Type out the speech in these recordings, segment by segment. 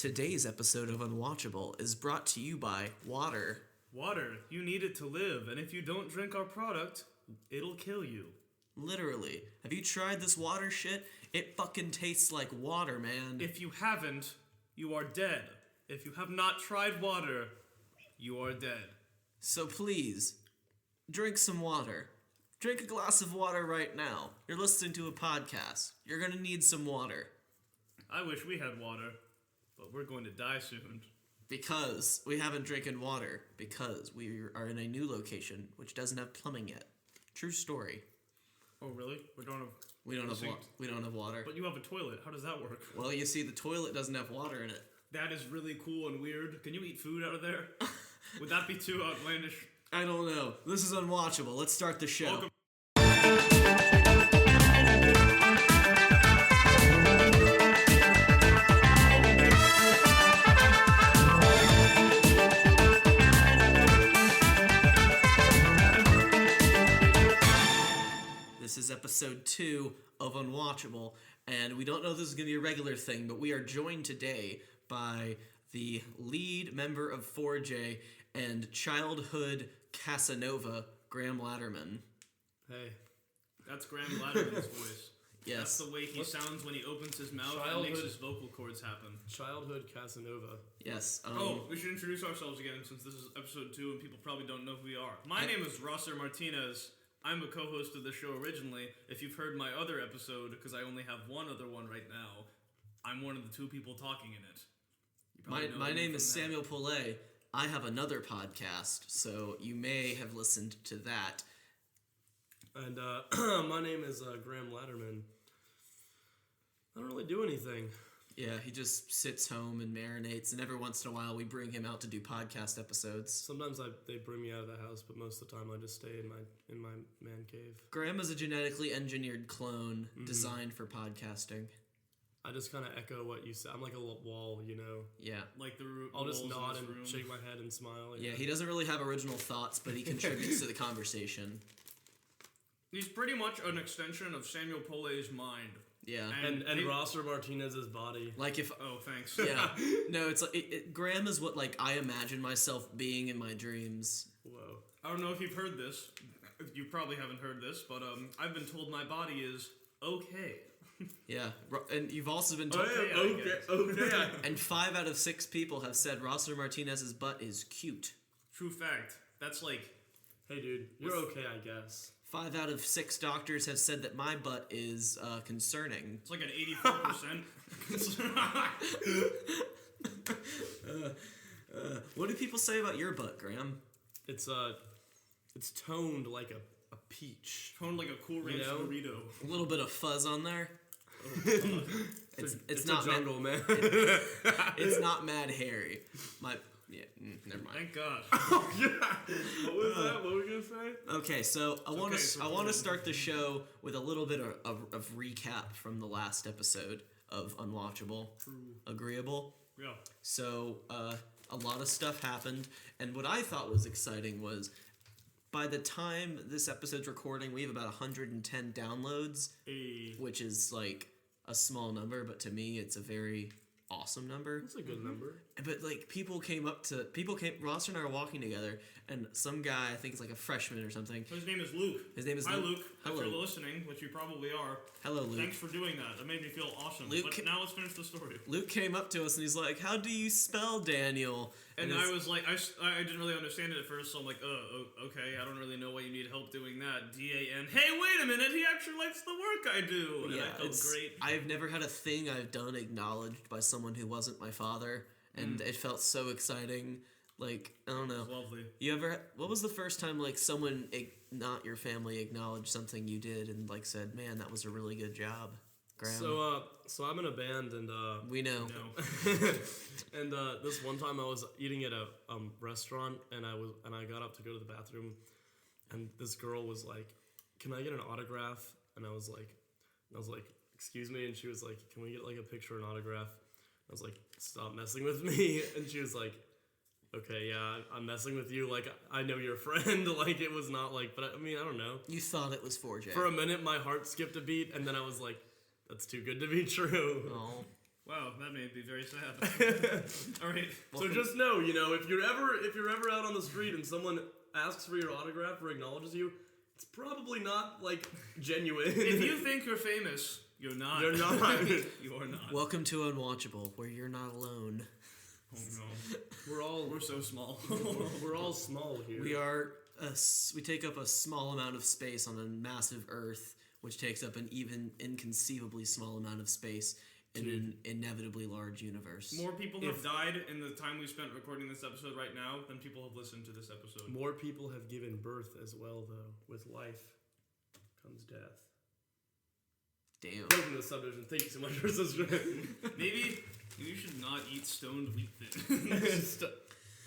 Today's episode of Unwatchable is brought to you by water. Water, you need it to live, and if you don't drink our product, it'll kill you. Literally. Have you tried this water shit? It fucking tastes like water, man. If you haven't, you are dead. If you have not tried water, you are dead. So please, drink some water. Drink a glass of water right now. You're listening to a podcast. You're gonna need some water. I wish we had water, but we're going to die soon. Because we haven't drinking water. Because we are in a new location, which doesn't have plumbing yet. True story. Oh, really? We don't have water. But you have a toilet. How does that work? Well, you see, the toilet doesn't have water in it. That is really cool and weird. Can you eat food out of there? Would that be too outlandish? I don't know. This is Unwatchable. Let's start the show. Welcome. This is episode 2 of Unwatchable, and we don't know if this is going to be a regular thing, but we are joined today by the lead member of 4J and childhood Casanova, Graham Laderman. Hey, that's Graham Laderman's voice. Yes. That's the way he sounds when he opens his mouth and makes his vocal cords happen. Childhood Casanova. Yes. We should introduce ourselves again since this is episode 2 and people probably don't know who we are. My name is Rosser Martinez. I'm a co-host of the show originally. If you've heard my other episode, because I only have one other one right now, I'm one of the two people talking in it. My name is Samuel Poulet. I have another podcast, so you may have listened to that. And my name is Graham Laderman. I don't really do anything. Yeah, he just sits home and marinates, and every once in a while we bring him out to do podcast episodes. Sometimes they bring me out of the house, but most of the time I just stay in my man cave. Graham is a genetically engineered clone designed for podcasting. I just kind of echo what you said. I'm like a little wall, you know? Yeah. Like I'll just nod and shake my head and smile. Yeah, he doesn't really have original thoughts, but he contributes to the conversation. He's pretty much an extension of Samuel Polet's mind. Yeah. And Rosser Martinez's body. Like if... Oh, thanks. Yeah. No, it's like... Graham is what, like, I imagine myself being in my dreams. Whoa. I don't know if you've heard this. You probably haven't heard this, but I've been told my body is okay. Yeah, and you've also been told... Okay. And 5 out of 6 people have said Rosser Martinez's butt is cute. True fact. That's like... Hey, dude, you're okay, I guess. 5 out of 6 doctors have said that my butt is concerning. It's like an 84%. What do people say about your butt, Graham? It's toned like a peach. Toned like a Cool Ranch burrito. A little bit of fuzz on there. It's not a jungle, man. It's not mad hairy. Never mind. Thank God. Oh yeah. What was that? What were we gonna say? Okay, so I want to start the show with a little bit of recap from the last episode of Unwatchable. True. Agreeable? Yeah. So a lot of stuff happened, and what I thought was exciting was by the time this episode's recording, we have about 110 downloads, which is like a small number, but to me it's a very awesome number. That's a good number. But like Ross and I are walking together, and some guy, I think it's like a freshman or something. His name is Luke. Hi, Luke. Hello. If you're listening, which you probably are. Hello, Luke. Thanks for doing that. That made me feel awesome. Luke, but now let's finish the story. Luke came up to us and he's like, "How do you spell Daniel?" And I was like, I didn't really understand it at first, so I'm like, okay, I don't really know why you need help doing that. D-A-N. Hey, wait a minute, he actually likes the work I do. And yeah, I felt great. I've never had a thing I've done acknowledged by someone who wasn't my father, and it felt so exciting. Like, I don't know. It was lovely. What was the first time, like, someone, not your family, acknowledged something you did and, like, said, man, that was a really good job, Graham? So I'm in a band, and we know. And this one time I was eating at a restaurant, and I got up to go to the bathroom, and this girl was like, "Can I get an autograph?" And I was like, "Excuse me," and she was like, "Can we get like a picture and autograph?" I was like, "Stop messing with me," and she was like, "Okay, yeah, I'm messing with you. Like, I know you're a friend." Like, it was not like, but I mean, I don't know. You thought it was 4J. For a minute, my heart skipped a beat, and then I was like, that's too good to be true. Oh. Wow, that made me very sad. All right. So just know, if you're ever out on the street and someone asks for your autograph or acknowledges you, it's probably not like genuine. If you think you're famous, you're not. You're not. You are not. Welcome to Unwatchable, where you're not alone. Oh no. We're so small. We're all small here. We take up a small amount of space on a massive Earth, which takes up an even inconceivably small amount of space in an inevitably large universe. More people have died in the time we spent recording this episode right now than people have listened to this episode. More people have given birth as well, though. With life comes death. Damn. Welcome to the subdivision. Thank you so much for subscribing. Maybe you should not eat stoned wheat thins.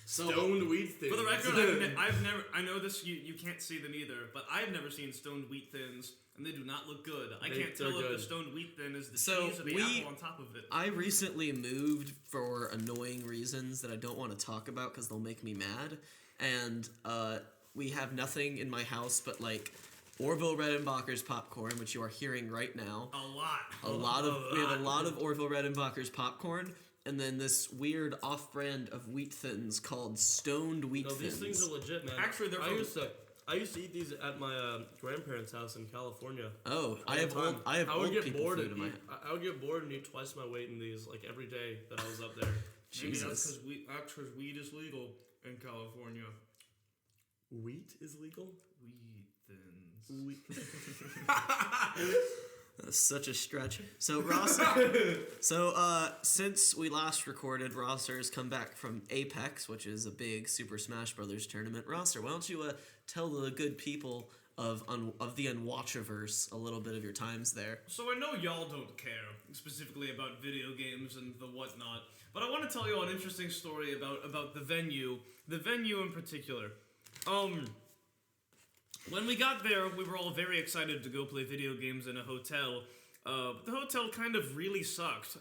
Stoned wheat thins. For the record, I've never. I know this. You can't see them either, but I've never seen stoned wheat thins, and they do not look good. I can't tell if the stoned wheat thin is the cheese or the apple on top of it. I recently moved for annoying reasons that I don't want to talk about because they'll make me mad, and we have nothing in my house but like Orville Redenbacher's popcorn, which you are hearing right now. We have a lot of Orville Redenbacher's popcorn. And then this weird off-brand of wheat thins called stoned wheat thins. No, these things are legit, man. Actually, they're I used to eat these at my grandparents' house in California. Oh, I have old people food in my house. I would get bored and eat twice my weight in these like every day that I was up there. Maybe that's because weed is legal in California. Wheat is legal? Wheat thins. That's such a stretch. So Ross, since we last recorded, Rosser has come back from Apex, which is a big Super Smash Brothers tournament. Rosser, why don't you tell the good people of the Unwatchaverse a little bit of your times there? So I know y'all don't care specifically about video games and the whatnot, but I want to tell you an interesting story about the venue in particular. When we got there, we were all very excited to go play video games in a hotel. The hotel kind of really sucked.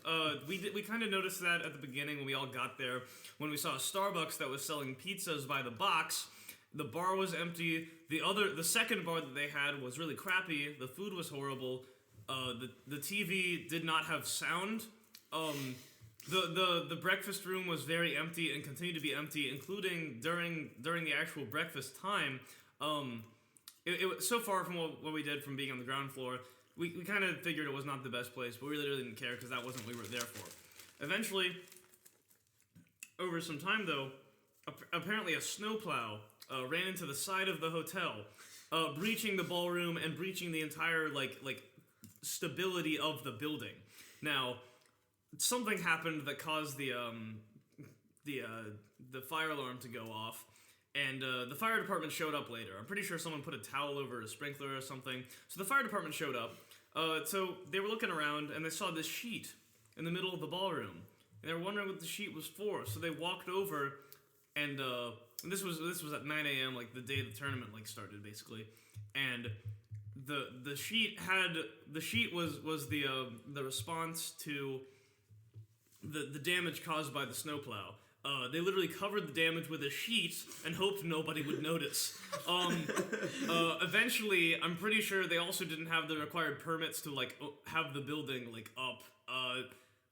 We kind of noticed that at the beginning when we all got there. When we saw a Starbucks that was selling pizzas by the box, the bar was empty. The second bar that they had was really crappy. The food was horrible. The TV did not have sound. The breakfast room was very empty and continued to be empty, including during the actual breakfast time. It so far from what we did from being on the ground floor, we kind of figured it was not the best place, but we really didn't care because that wasn't what we were there for. Eventually, over some time though, apparently a snowplow ran into the side of the hotel, breaching the ballroom and breaching the entire like stability of the building. Now, something happened that caused the fire alarm to go off. And the fire department showed up later. I'm pretty sure someone put a towel over a sprinkler or something. So the fire department showed up. So they were looking around, and they saw this sheet in the middle of the ballroom. And they were wondering what the sheet was for. So they walked over, and this was at 9 a.m., like the day the tournament started, basically. And the sheet was the response to the damage caused by the snowplow. They literally covered the damage with a sheet and hoped nobody would notice. Eventually, I'm pretty sure they also didn't have the required permits to have the building up.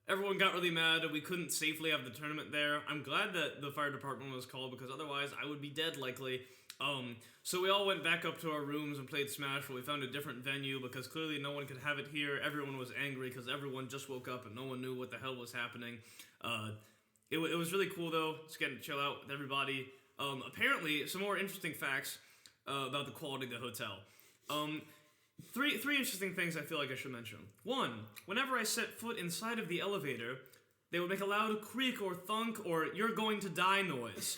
Everyone got really mad and we couldn't safely have the tournament there. I'm glad that the fire department was called because otherwise I would be dead likely. So we all went back up to our rooms and played Smash, but we found a different venue because clearly no one could have it here. Everyone was angry because everyone just woke up and no one knew what the hell was happening. It was really cool, though, just getting to chill out with everybody. Apparently, some more interesting facts about the quality of the hotel. Three interesting things I feel like I should mention. One, whenever I set foot inside of the elevator, they would make a loud creak or thunk or you're going to die noise.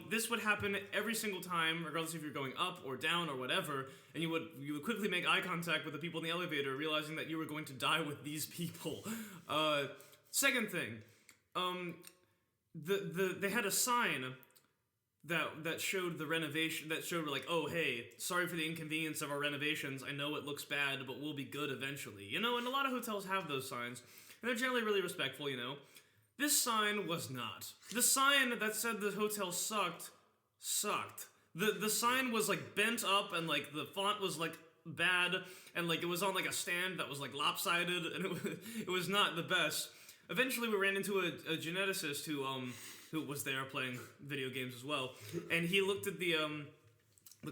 This would happen every single time, regardless if you're going up or down or whatever, and you would quickly make eye contact with the people in the elevator, realizing that you were going to die with these people. Second thing, they had a sign that showed the renovation, that showed oh hey, sorry for the inconvenience of our renovations, I know it looks bad, but we'll be good eventually. And a lot of hotels have those signs, and they're generally really respectful, This sign was not. The sign that said the hotel sucked. The sign was bent up and the font was bad and it was on a stand that was lopsided and it was not the best. eventually we ran into a geneticist who was there playing video games as well, and he looked at the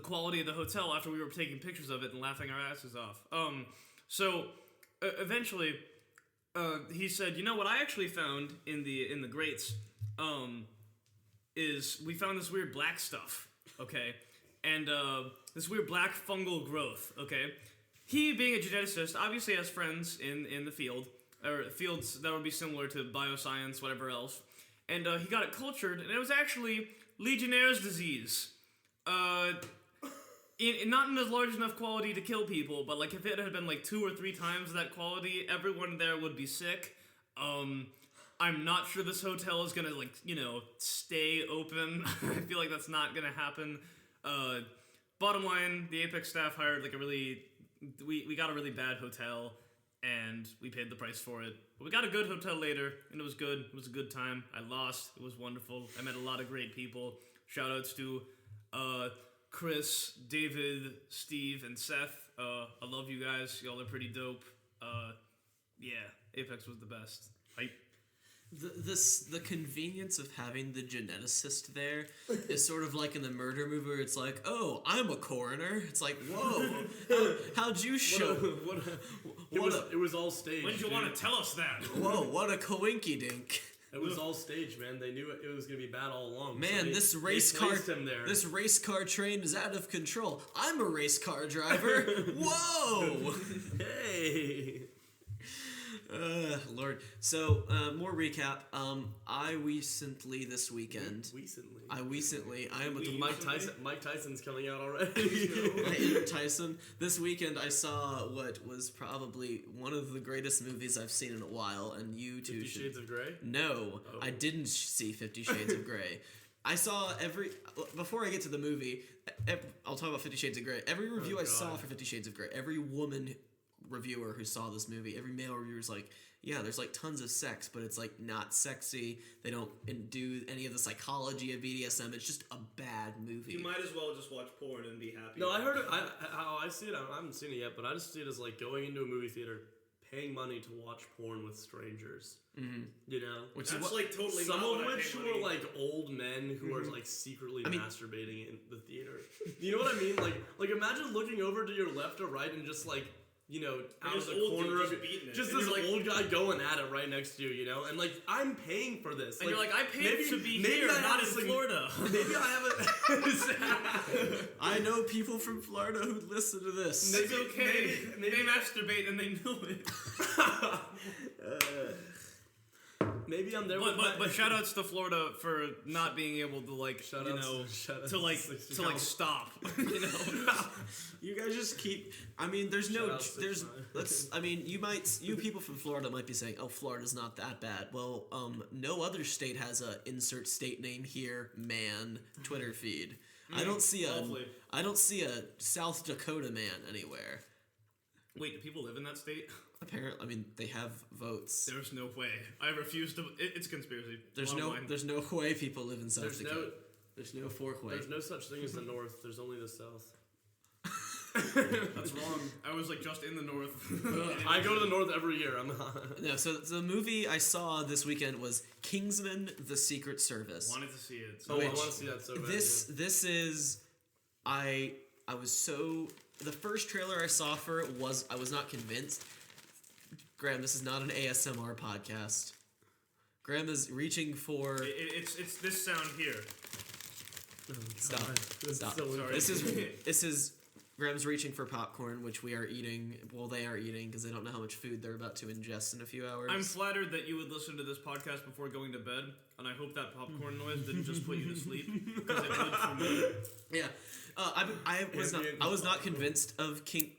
quality of the hotel after we were taking pictures of it and laughing our asses off. So eventually, he said, "You know what I actually found in the grates is we found this weird black stuff, okay, and this weird black fungal growth, okay." He, being a geneticist, obviously has friends in the field, or fields that would be similar to bioscience, whatever else, and he got it cultured, and it was actually Legionnaire's disease. Not in a large enough quality to kill people, but like if it had been like 2 or 3 times that quality, everyone there would be sick. I'm not sure this hotel is gonna stay open. I feel like that's not gonna happen. Bottom line, the Apex staff hired we got a really bad hotel, and we paid the price for it. But we got a good hotel later, and it was good. It was a good time. I lost. It was wonderful. I met a lot of great people. Shoutouts to Chris, David, Steve, and Seth. I love you guys. Y'all are pretty dope. Yeah, Apex was the best. The convenience of having the geneticist there is sort of like in the murder movie where it's like, oh, I'm a coroner. It's like, whoa, how'd you show? It was all staged. When did you want to tell us that? Whoa, what a coinky dink. It was all staged, man. They knew it was gonna be bad all along. Man, so this race car train is out of control. I'm a race car driver. Whoa! Hey. Lord. So, more recap. I recently this weekend. I am with Mike Tyson's coming out already. Tyson. This weekend I saw what was probably one of the greatest movies I've seen in a while, and you too. 50 Shades of Grey? No, I didn't see 50 Shades of Grey. I saw before I get to the movie, I'll talk about 50 Shades of Grey. Every review I saw for 50 Shades of Grey, every woman reviewer who saw this movie, every male reviewer is like, yeah, there's like tons of sex, but it's like not sexy. They don't do any of the psychology of BDSM. It's just a bad movie. You might as well just watch porn and be happy. No, I heard it. How I see it, I haven't seen it yet, but I just see it as like going into a movie theater, paying money to watch porn with strangers. Mm-hmm. You know, which is like totally some not of what which I were like old men who are like secretly masturbating in the theater. You know what I mean? Like imagine looking over to your left or right and just like, out of the corner of it, just this old guy going at it right next to you, and like, I'm paying for this. And you're like, I paid to be here, not in Florida. Maybe I haven't. I know people from Florida who listen to this. It's okay. Maybe they masturbate and they know it. Maybe I'm there but shoutouts to Florida for not being able to stop. You guys just keep. I mean, you people from Florida might be saying, "Oh, Florida's not that bad." Well, no other state has a insert state name here, man. Twitter feed. I don't see a South Dakota man anywhere. Wait, do people live in that state? Apparently, they have votes. There's no way. I refuse to. It's a conspiracy. There's no way people live in South Dakota. There's no fork way. There's no such thing as the North. There's only the South. That's wrong. I was like just in the North. I go to the North every year. I'm not. No, so the movie I saw this weekend was Kingsman: The Secret Service. Wanted to see it. I want to see that so bad. This is, I was so. The first trailer I saw for it I was not convinced. Graham, this is not an ASMR podcast. Graham is reaching for. It's this sound here. Stop. Stop. So sorry. This is Graham's reaching for popcorn, which we are eating. Well, they are eating because they don't know how much food they're about to ingest in a few hours. I'm flattered that you would listen to this podcast before going to bed, and I hope that popcorn noise didn't just put you to sleep because it would for me. Yeah, I was not convinced of King.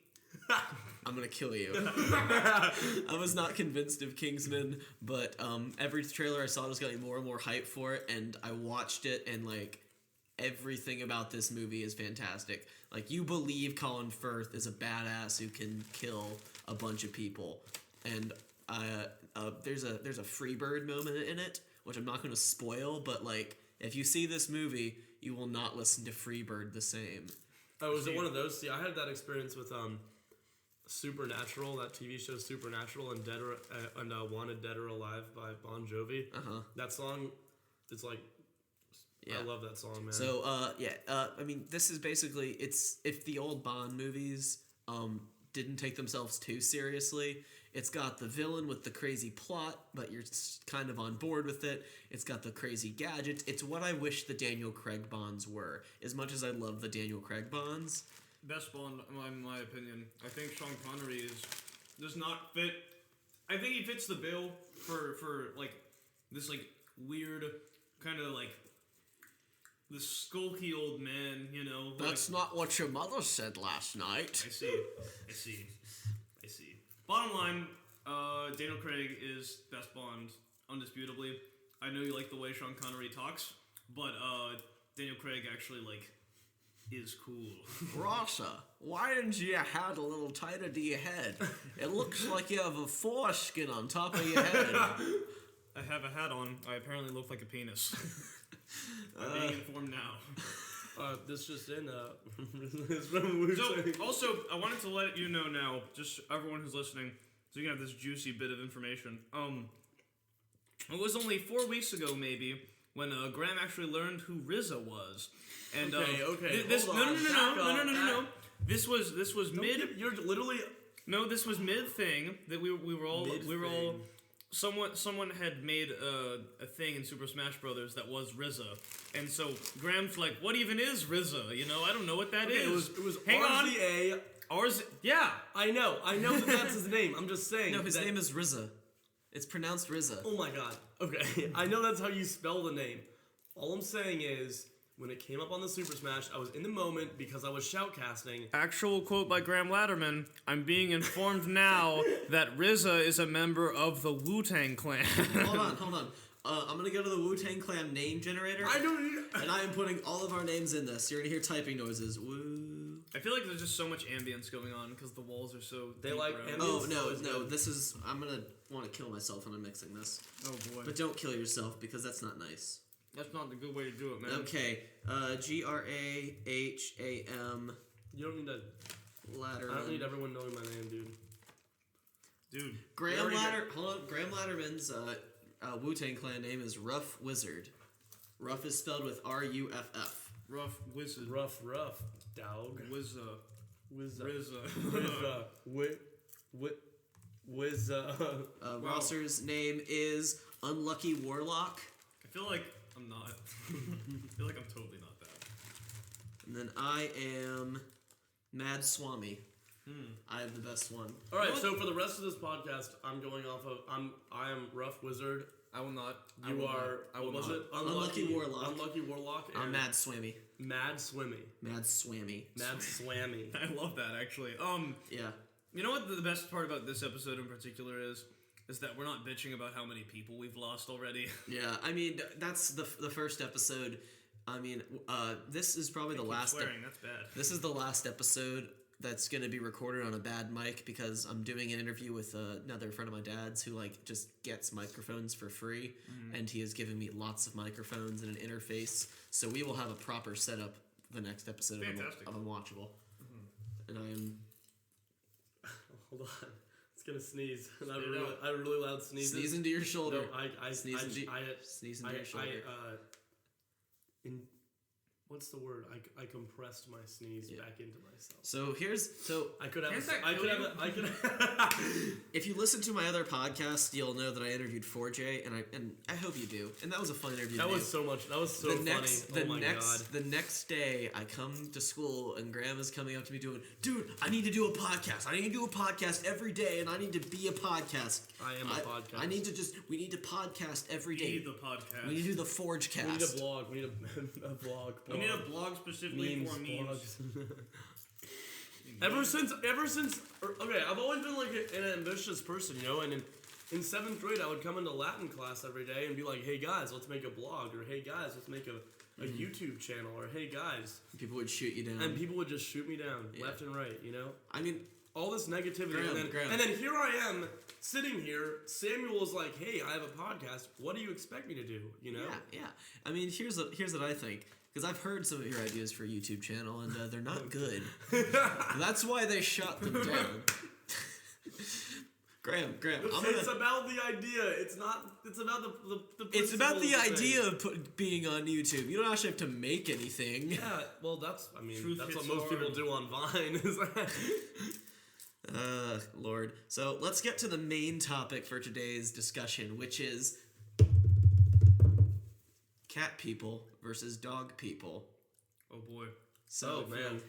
I'm gonna kill you. I was not convinced of Kingsman, but every trailer I saw was getting more and more hype for it, and I watched it, and like everything about this movie is fantastic. Like, you believe Colin Firth is a badass who can kill a bunch of people, and there's a Freebird moment in it, which I'm not gonna spoil, but like if you see this movie, you will not listen to Freebird the same. Oh, was it one of those? See, I had that experience with Supernatural, that TV show Supernatural, and Wanted Dead or Alive by Bon Jovi. That song, it's like, I love that song, man. So I mean, this is basically, it's if the old Bond movies didn't take themselves too seriously. It's got the villain with the crazy plot, but you're kind of on board with it. It's got the crazy gadgets. It's what I wish the Daniel Craig Bonds were. As much as I love the Daniel Craig Bonds. Best Bond, in my opinion. I think Sean Connery does not fit. I think he fits the bill for like this like weird kind of like this skulky old man, you know. That's not what your mother said last night. I see. Bottom line, Daniel Craig is best Bond, undisputably. I know you like the way Sean Connery talks, but Daniel Craig actually like is cool. Rasa, why didn't you hat a little tighter to your head? It looks like you have a foreskin on top of your head. I have a hat on. I apparently look like a penis. I'm being informed now. This just in, it's from Wu-Tang. So, also, I wanted to let you know now, just everyone who's listening, so you can have this juicy bit of information. It was only 4 weeks ago, maybe, when Graham actually learned who RZA was. And okay. This hold on. no. This was mid. You're literally. No, this was mid thing that we were all. Someone had made a thing in Super Smash Brothers that was RZA, and so Graham's like, "What even is RZA? You know, I don't know what that is." It was Hang RZA. Yeah. I know that's his name. I'm just saying. No, his name is RZA. It's pronounced RZA. Oh my god. Okay, I know that's how you spell the name. All I'm saying is, when it came up on the Super Smash, I was in the moment because I was shoutcasting. Actual quote by Graham Laderman: "I'm being informed now that RZA is a member of the Wu-Tang Clan." Hold on. I'm gonna go to the Wu-Tang Clan name generator. I don't need. And I am putting all of our names in this. You're gonna hear typing noises. Woo. I feel like there's just so much ambience going on because the walls are so. They like around. ambience. Oh no! This is. I'm gonna want to kill myself when I'm mixing this. Oh boy! But don't kill yourself because that's not nice. That's not the good way to do it, man. Okay. Graham. You don't need to. Ladderman. I don't need everyone knowing my name, dude. Graham Laderman's Wu-Tang Clan name is Rough Wizard. Rough is spelled with R-U-F-F. Rough Wizard. Rough, dog. RZA. Rosser's name is Unlucky Warlock. I feel like I'm not. I feel like I'm totally not that. And then I am Mad Swami. I have the best one. All right, so for the rest of this podcast, I'm going off of I am Rough Wizard. I will not. You are. What was it? Unlucky Warlock. Unlucky Warlock. And I'm Mad Swimmy. Mad Swimmy. Mad Swammy. Mad Swammy. I love that actually. Yeah. You know what the best part about this episode in particular is that we're not bitching about how many people we've lost already. Yeah, I mean that's the first episode. I mean, this is probably the last. That's bad. This is the last episode that's going to be recorded on a bad mic because I'm doing an interview with another friend of my dad's who like just gets microphones for free, and he has given me lots of microphones and an interface, so we will have a proper setup the next episode of Unwatchable. And I am. Hold on, it's gonna sneeze, and I have really loud sneezes. Sneeze into your shoulder. No, I sneeze into your shoulder. What's the word? I compressed my sneeze back into myself. So I could have. If you listen to my other podcast, you'll know that I interviewed 4J, and I hope you do. And that was a fun interview. That was so much. That was so funny. The next day, I come to school, and Graham is coming up to me doing, "Dude, I need to do a podcast. I need to do a podcast every day, and I need to be a podcast. I am a podcast. We need to podcast every day. We need the podcast. We need to do the Forge cast. We need a blog. We need a blog. We need a blog specifically for memes. Ever since, okay, I've always been like an ambitious person, you know, and in 7th grade, I would come into Latin class every day and be like, "Hey guys, let's make a blog," or "Hey guys, let's make a YouTube channel," or "Hey guys." People would shoot you down. And people would just shoot me down, left and right, you know? I mean, all this negativity, and then here I am, sitting here, Samuel is like, "Hey, I have a podcast, what do you expect me to do?" You know? Yeah. I mean, here's what I think. Because I've heard some of your ideas for a YouTube channel, and they're not good. That's why they shut them down. Graham, It's about the idea. It's not. It's about the it's about the principle of idea thing. of being on YouTube. You don't actually have to make anything. Yeah, well, that's Truth that's hits what most people hard. do on Vine. Is that? Lord. So let's get to the main topic for today's discussion, which is cat people versus dog people. Oh boy. So man.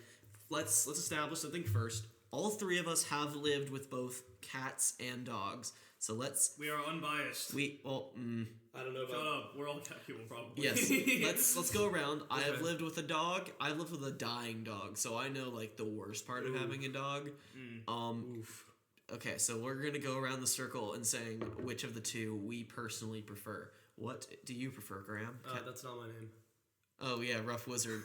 let's establish something first. All three of us have lived with both cats and dogs. So We are unbiased. I don't know Shut about. up. We're all cat people, probably. yes. let's go around. I have Okay. lived with a dog. I've lived with a dying dog, so I know like the worst part of having a dog. Oof. Okay, so we're gonna go around the circle and saying which of the two we personally prefer. What do you prefer, Graham? That's not my name. Oh yeah, Rough Wizard.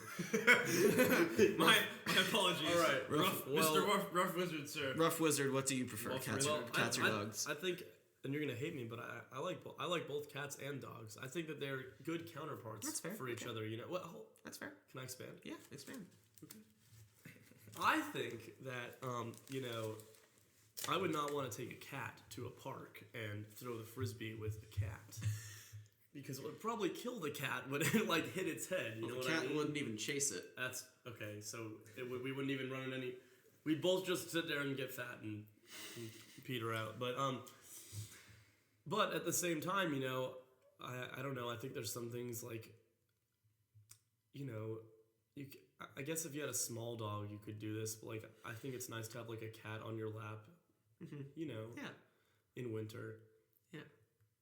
my apologies. All right. Mr. Rough Wizard, sir. Rough Wizard, what do you prefer? Cats or dogs? I think, and you're gonna hate me, but I like both cats and dogs. I think that they're good counterparts That's fair. for each other. You know. Well, That's fair. can I expand? Yeah, expand. I think that I would not want to take a cat to a park and throw the frisbee with the cat. Because it would probably kill the cat when it like hit its head. You know The what cat I mean? wouldn't even chase it. That's okay. So we wouldn't even run in any. We'd both just sit there and get fat and peter out. But at the same time, I don't know. I think there's some things like, I guess if you had a small dog, you could do this. But like, I think it's nice to have like a cat on your lap. Yeah. In winter. Yeah.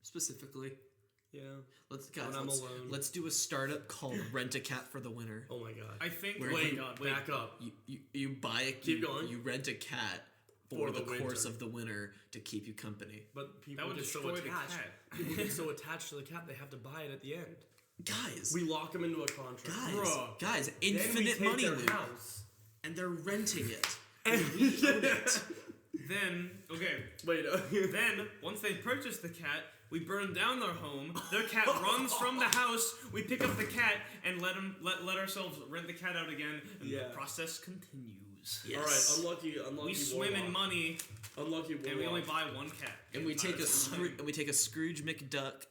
Specifically. Yeah. Let's do a startup called Rent a Cat for the Winter. Oh my god. I think. Wait, God, back up. You buy a Keep going. You rent a cat for the course of the winter to keep you company. But people That would get so destroy the attached. cat. People get so attached to the cat they have to buy it at the end. Guys, We lock them into a contract. guys, Then we infinite take money their loop, house. and they're renting it. Then, okay. Wait. Then, once they purchase the cat, we burn down their home. Their cat runs from the house. We pick up the cat and let ourselves rent the cat out again, and the process continues. Yes. All right. Unlucky. We swim in money, Unlucky. and we only buy one cat. And we take a Scrooge McDuck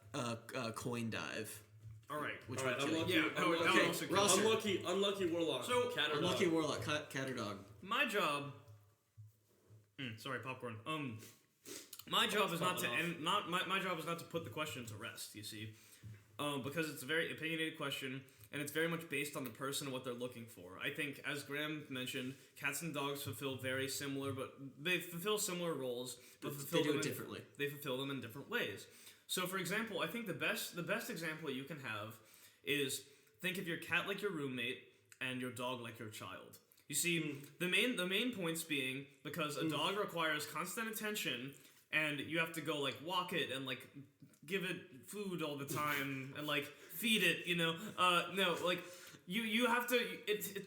coin dive. All right. Which All right. would kill Unlucky. you. Yeah, that would unlucky, also kill you. unlucky warlock. So, cat or Unlucky dog? Warlock, cat or dog. My job. Sorry, popcorn. My job is not to end. My job is not to put the question to rest. You see, because it's a very opinionated question, and it's very much based on the person and what they're looking for. I think, as Graham mentioned, cats and dogs fulfill very similar, but they fulfill similar roles, but They do it differently. They fulfill them in different ways. So, for example, I think the best example you can have is think of your cat like your roommate and your dog like your child. You see, the main points being because a dog requires constant attention, and you have to go like walk it and like give it food all the time and like feed it. No, like you have to.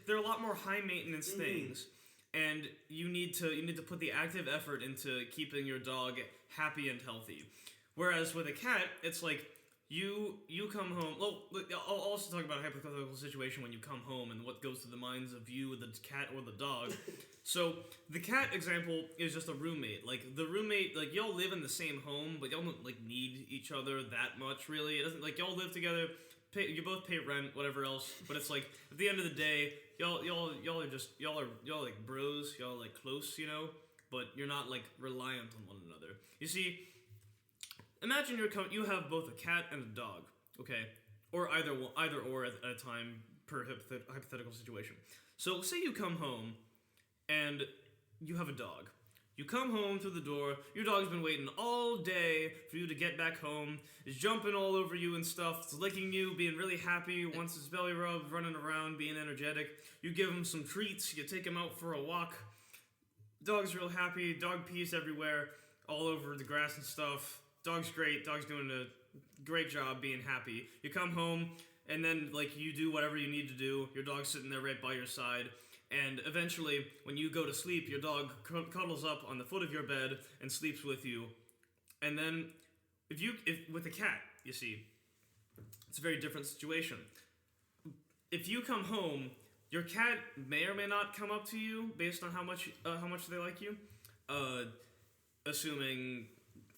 They're a lot more high maintenance things, and you need to put the active effort into keeping your dog happy and healthy. Whereas with a cat, it's like you come home. Well, I'll also talk about a hypothetical situation when you come home and what goes through the minds of you, the cat, or the dog. So the cat example is just a roommate. Like the roommate, like y'all live in the same home, but y'all don't like need each other that much. Really, it doesn't like y'all live together. You both pay rent, whatever else. But it's like at the end of the day, y'all are like bros. Y'all are like close, But you're not like reliant on one another. You see. Imagine you have both a cat and a dog, okay, or either or at a time per hypothetical situation. So say you come home and you have a dog. You come home through the door. Your dog's been waiting all day for you to get back home. It's jumping all over you and stuff. It's licking you, being really happy. Wants his belly rubbed, running around, being energetic. You give him some treats. You take him out for a walk. Dog's real happy. Dog pees everywhere, all over the grass and stuff. Dog's great. Dog's doing a great job being happy. You come home, and then, like, you do whatever you need to do. Your dog's sitting there right by your side. And eventually, when you go to sleep, your dog cuddles up on the foot of your bed and sleeps with you. And then, if with a cat, you see, it's a very different situation. If you come home, your cat may or may not come up to you based on how much they like you. assuming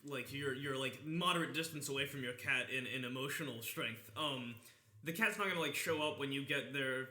like you're like moderate distance away from your cat in emotional strength. The cat's not gonna like show up when you get there.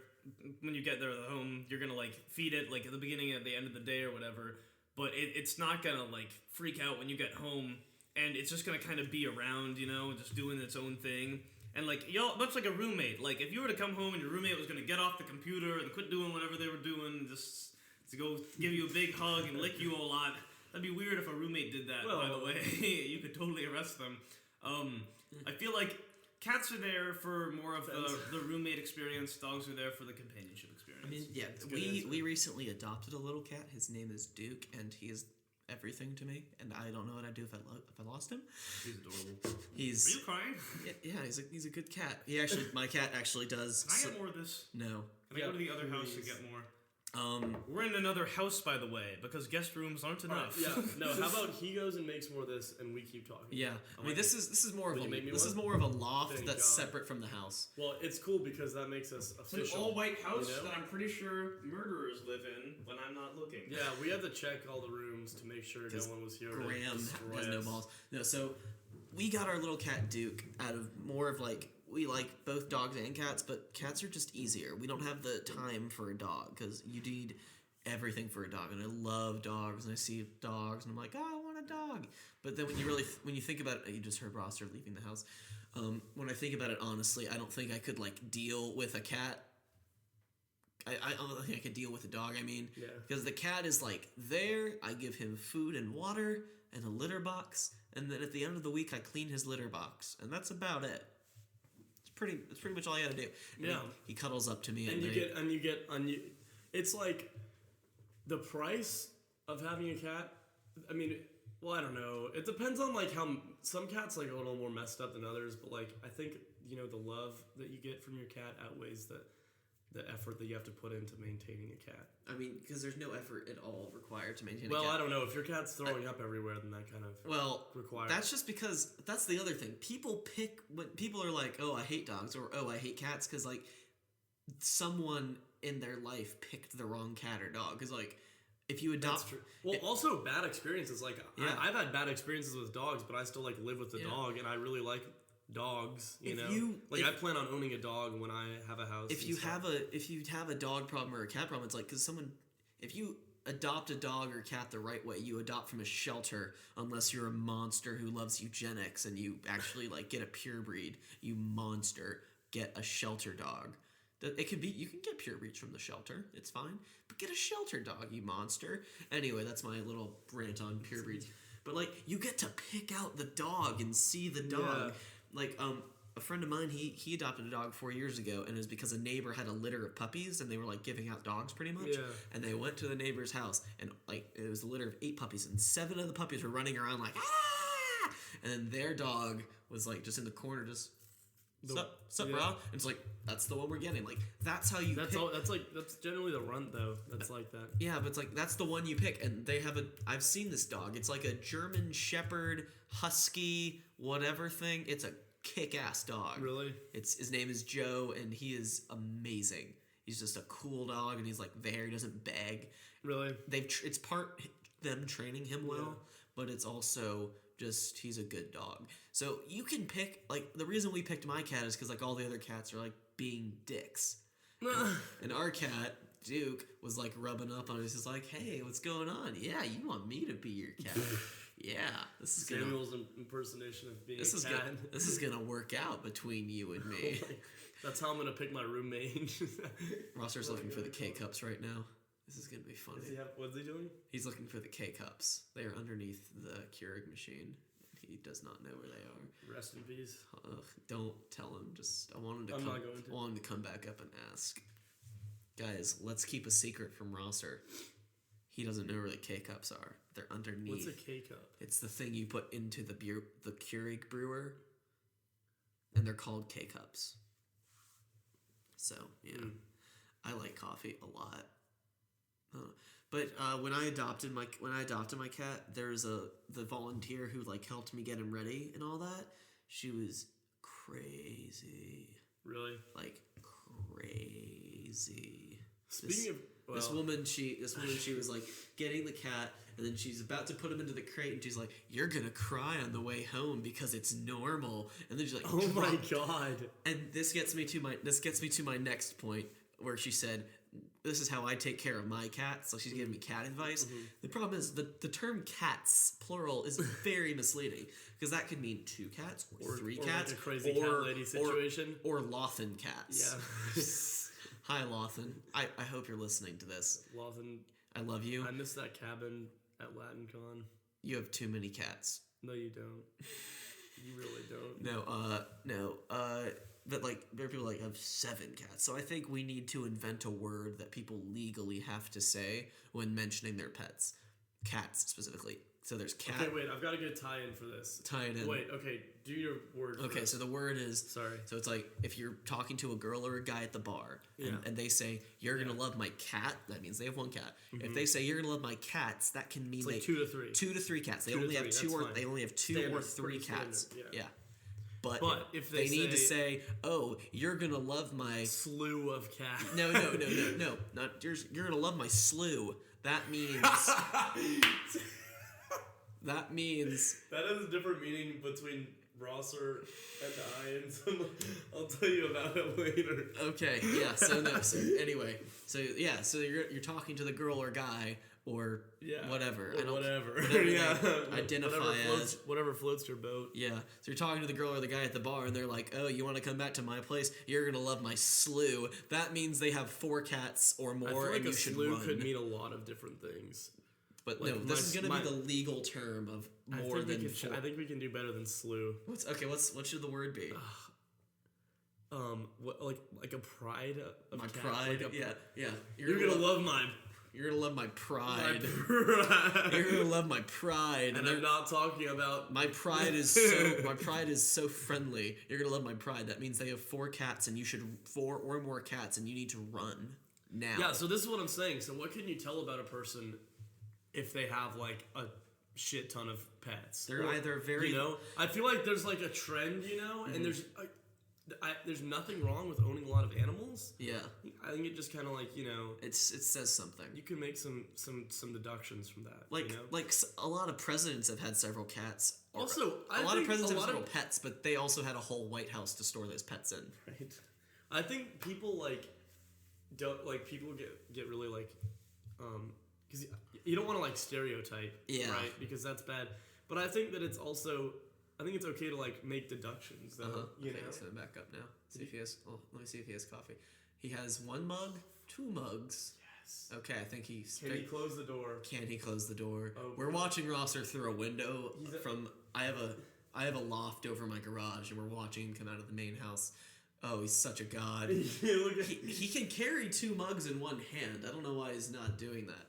When you get there at home, you're gonna like feed it like at the beginning and at the end of the day or whatever. But it's not gonna like freak out when you get home, and it's just gonna kind of be around, just doing its own thing. And like much like a roommate. Like if you were to come home and your roommate was gonna get off the computer and quit doing whatever they were doing, just to go give you a big hug and lick you a lot. That'd be weird if a roommate did that. By the way, you could totally arrest them. I feel like cats are there for more of the roommate experience. Dogs are there for the companionship experience. I mean, yeah, we recently adopted a little cat. His name is Duke, and he is everything to me. And I don't know what I'd do if I lost him. He's adorable. Are you crying? Yeah, he's a good cat. My cat actually does. Can I get more of this? No. Can I go to the other house and get more? We're in another house, by the way, because guest rooms aren't enough. No. How about he goes and makes more of this, and we keep talking? Yeah, I mean this is more of a loft that's separate from the house. Well, it's cool because that makes us official. It's an all-white house that I'm pretty sure murderers live in when I'm not looking. Yeah, we had to check all the rooms to make sure no one was here. Graham has no balls. No, so we got our little cat Duke out of more of like. We like both dogs and cats, but cats are just easier. We don't have the time for a dog because you need everything for a dog. And I love dogs, and I see dogs, and I'm like, I want a dog. But then when you think about it, you just heard Rosser leaving the house. When I think about it honestly, I don't think I could like deal with a cat. I don't think I could deal with a dog. I mean, because the cat is like there. I give him food and water and a litter box, and then at the end of the week, I clean his litter box, and that's about it. It's pretty much all you gotta do. And he cuddles up to me, and it's like the price of having a cat. I mean, well, I don't know. It depends on like how some cats like a little more messed up than others, but like I think the love that you get from your cat outweighs the effort that you have to put into maintaining a cat. I mean, because there's no effort at all required to maintain a cat. Well, I don't know. If your cat's throwing up everywhere, then that kind of requires... That's just because... That's the other thing. People when people are like, oh, I hate dogs, or oh, I hate cats, because, like, someone in their life picked the wrong cat or dog. Because, like, if you adopt... That's true. Well, also bad experiences. Like, I've had bad experiences with dogs, but I still, like, live with the dog, and I really like... dogs, I plan on owning a dog when I have a house. If you have a dog problem or a cat problem, it's like because if you adopt a dog or cat the right way, you adopt from a shelter. Unless you're a monster who loves eugenics and you actually like get a pure breed, you monster, get a shelter dog. It can be you can get pure breeds from the shelter. It's fine, but get a shelter dog, you monster. Anyway, that's my little rant on pure breeds. But like you get to pick out the dog and see the dog. Yeah. Like, a friend of mine, he adopted a dog 4 years ago, and it was because a neighbor had a litter of puppies, and they were, like, giving out dogs pretty much. Yeah. And they went to the neighbor's house, and, like, it was a litter of 8 puppies, and 7 of the puppies were running around like, ah! And then their dog was, like, just in the corner, just, sup, bro? And it's like, that's the one we're getting. Like, that's how you pick. That's generally the runt, though. That's like that. Yeah, but it's like, that's the one you pick, and they have I've seen this dog. It's like a German Shepherd, Husky, whatever thing. It's a kick-ass dog. Really? His name is Joe, and he is amazing. He's just a cool dog, and he's like there. He doesn't beg. Really? It's part them training him well, but it's also just he's a good dog. So you can pick like the reason we picked my cat is because like all the other cats are like being dicks, and our cat Duke was like rubbing up on us. He's like, hey, what's going on? Yeah, you want me to be your cat? Yeah, this is Samuel's impersonation of being a cat. This is gonna work out between you and me. That's how I'm gonna pick my roommate. Rosser's looking for the K-cups right now. This is gonna be funny. What's he doing? He's looking for the K-cups. They are underneath the Keurig machine. He does not know where they are. Rest in peace. Don't tell him. Just I want him to I'm come. Not going to. I want him to come back up and ask. Guys, let's keep a secret from Rosser. He doesn't know where the K-cups are. They're underneath. What's a K-cup? It's the thing you put into the Keurig brewer, and they're called K-cups. So yeah, I like coffee a lot. But when I adopted my cat, there's the volunteer who like helped me get him ready and all that. She was crazy. Really? Like crazy. Speaking of this woman, she was like getting the cat, and then she's about to put him into the crate, and she's like, "You're gonna cry on the way home because it's normal." And then she's like, oh my god. And this gets me to my next point, where she said, "This is how I take care of my cats." So she's giving me cat advice. Mm-hmm. The problem is the term "cats" plural is very misleading, because that could mean 2 cats or 3 cats, like a crazy cat lady situation, or Lothan cats. Yeah. Hi, Lothan. I hope you're listening to this. Lothan, I love you. I miss that cabin at LatinCon. You have too many cats. No, you don't. You really don't. No. But like, there are people like have 7 cats. So I think we need to invent a word that people legally have to say when mentioning their pets. Cats, specifically. So there's cat. Okay, wait, I've got a good tie-in for this. Tie it in. Wait, okay, do your word Okay, first. so the word is... Sorry. So it's like, if you're talking to a girl or a guy at the bar, Yeah. and they say, "You're going to love my cat," that means they have 1 cat. Mm-hmm. If they say, "You're going to love my cats," that can mean It's like 2 to 3. 2 to 3 cats. They 2 to only have 3, 2 that's or fine. they only have 2 Standard, or 3 pretty cats. standard, yeah. But if they they need to say- say, "Oh, you're going to love my..." Slew of cats. No. Not you're going to love my slew. That means... That means... That has a different meaning between Rosser and I, and so I'll tell you about it later. Okay, yeah, so anyway, so you're talking to the girl or guy, or whatever. Whatever Yeah. Identify as... Whatever floats your boat. Yeah, so you're talking to the girl or the guy at the bar, and they're like, "Oh, you want to come back to my place? You're going to love my slew." That means they have 4 cats or more, I feel like and you a should slew run. could mean a lot of different things. But like no, this is going to be my- the legal term of more I think than 4. I think we can do better than slew. What should the word be? Like a pride of My cat, pride, like yeah. You're gonna love my You're gonna love my pride. pride. You're gonna love my pride. And I'm not talking about my pride is so friendly. You're gonna love my pride. That means they have 4 cats, and you should 4 or more cats, and you need to run now. Yeah, so this is what I'm saying. So what can you tell about a person if they have like a shit ton of pets? They're either very... I feel like there's like a trend, Mm-hmm. and there's nothing wrong with owning a lot of animals. Yeah. I think it just kind of like, it says something. you can make some deductions from that. Like a lot of presidents have had several cats. Also, a lot of presidents have several pets, but they also had a whole White House to store those pets in. Right. I think people people get really because you don't want to like stereotype, right? Because that's bad. But I think that it's okay to like make deductions, though. Okay, let's go back up now. See if he has. Oh, let me see if he has coffee. He has 1 mug, 2 mugs. Yes. Okay, I think he's. Can he close the door? Can he close the door? Oh, we're watching Rosser through a window from. I have a loft over my garage, and we're watching him come out of the main house. Oh, he's such a god. He can carry 2 mugs in 1 hand. I don't know why he's not doing that.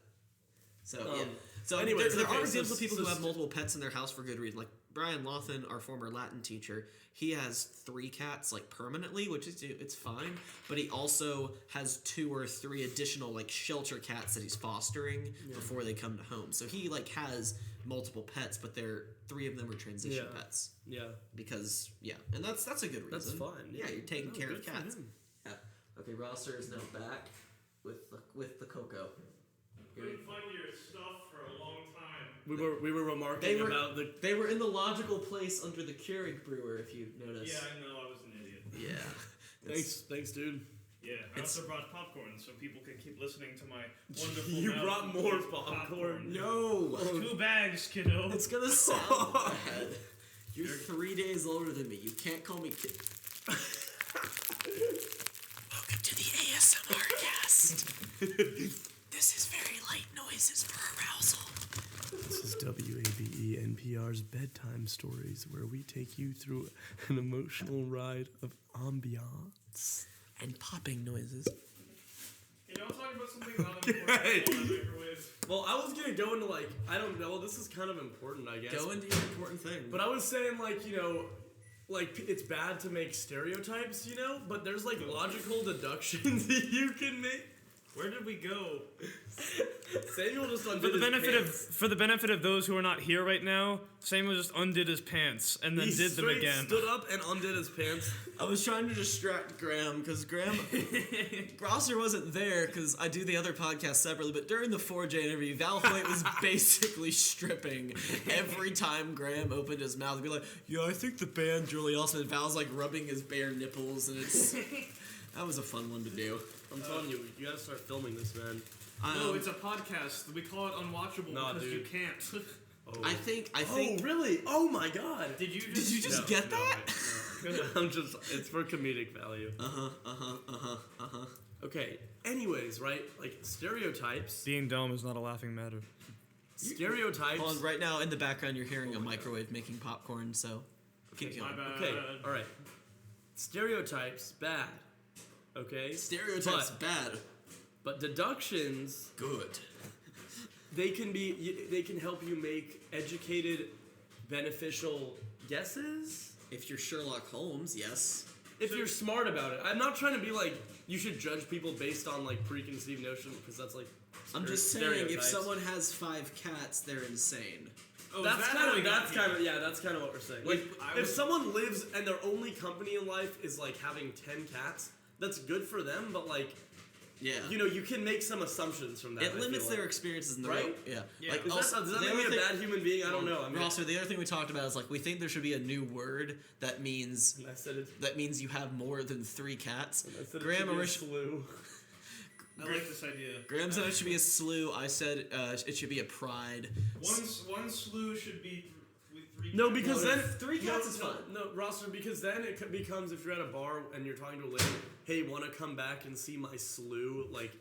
So yeah. So anyway, there are examples of people who have multiple pets in their house for good reason. Like Brian Lawson, our former Latin teacher, he has 3 cats like permanently, which is it's fine. But he also has 2 or 3 additional like shelter cats that he's fostering before they come to home. So he like has multiple pets, but 3 of them are transition pets. Yeah. Because and that's a good reason. That's fine. Yeah, you're taking care of cats. Yeah. Okay, Rosser is now back with the cocoa. Couldn't find your stuff for a long time. We were remarking about the. They were in the logical place under the Keurig brewer, if you noticed. Yeah, I know. I was an idiot. Yeah. Thanks, dude. Yeah, I also brought popcorn so people can keep listening to my wonderful. You brought more popcorn. No. 2 bags, kiddo. It's gonna sound bad. You're 3 days older than me. You can't call me kid. Welcome to the ASMR cast. This is very light noises for arousal. This is WABE NPR's Bedtime Stories, where we take you through an emotional ride of ambiance. And popping noises. You don't talk about something not important in the microwave. Well, I was gonna go into I don't know, this is kind of important, I guess. Go into your important thing. But I was saying it's bad to make stereotypes, but there's logical deductions that you can make. Where did we go? Samuel just undid For the benefit of those who are not here right now, Samuel just undid his pants and then did them again. Stood up and undid his pants. I was trying to distract Graham because Rosser wasn't there because I do the other podcast separately. But during the 4J interview, Val Hoyt was basically stripping every time Graham opened his mouth. He'd be like, "Yeah, I think the band's really awesome." And Val's like rubbing his bare nipples, and that was a fun one to do. I'm telling you, you gotta start filming this, man. No, it's a podcast. We call it Unwatchable because you can't. Oh. I think. Oh, really? Oh my God! Did you just get that? It's for comedic value. Okay. Anyways, right? Like stereotypes. Being dumb is not a laughing matter. Stereotypes. Hold on, right now in the background you're hearing a microwave making popcorn. So keep going. My bad. Okay. All right. Stereotypes bad. Okay. Stereotypes bad. But deductions Good. they can help you make educated, beneficial guesses. If you're Sherlock Holmes, yes. If you're smart about it. I'm not trying to be like you should judge people based on like preconceived notions because that's like I'm just saying if stereotypes. someone has 5 cats, they're insane. Oh, that's kind of what we're saying. Like if was- someone lives and their only company in life is like having 10 cats, that's good for them, but like Yeah. you know, you can make some assumptions from that. It limits their experices in the Right? real. Yeah. Yeah. Like, Does that make me a bad human being? I don't know. I mean, Rosser, the other thing we talked about is like we think there should be a new word that means I said it. that means you have more than 3 cats. I said Graham it should be a slew. I like this idea. Graham said it should be a slew. I said it should be a pride. One slew should be with 3. No, because then 3 cats is fine. No, roster, because then it becomes if you're at a bar and you're talking to a lady, hey, want to come back and see my slew? Like,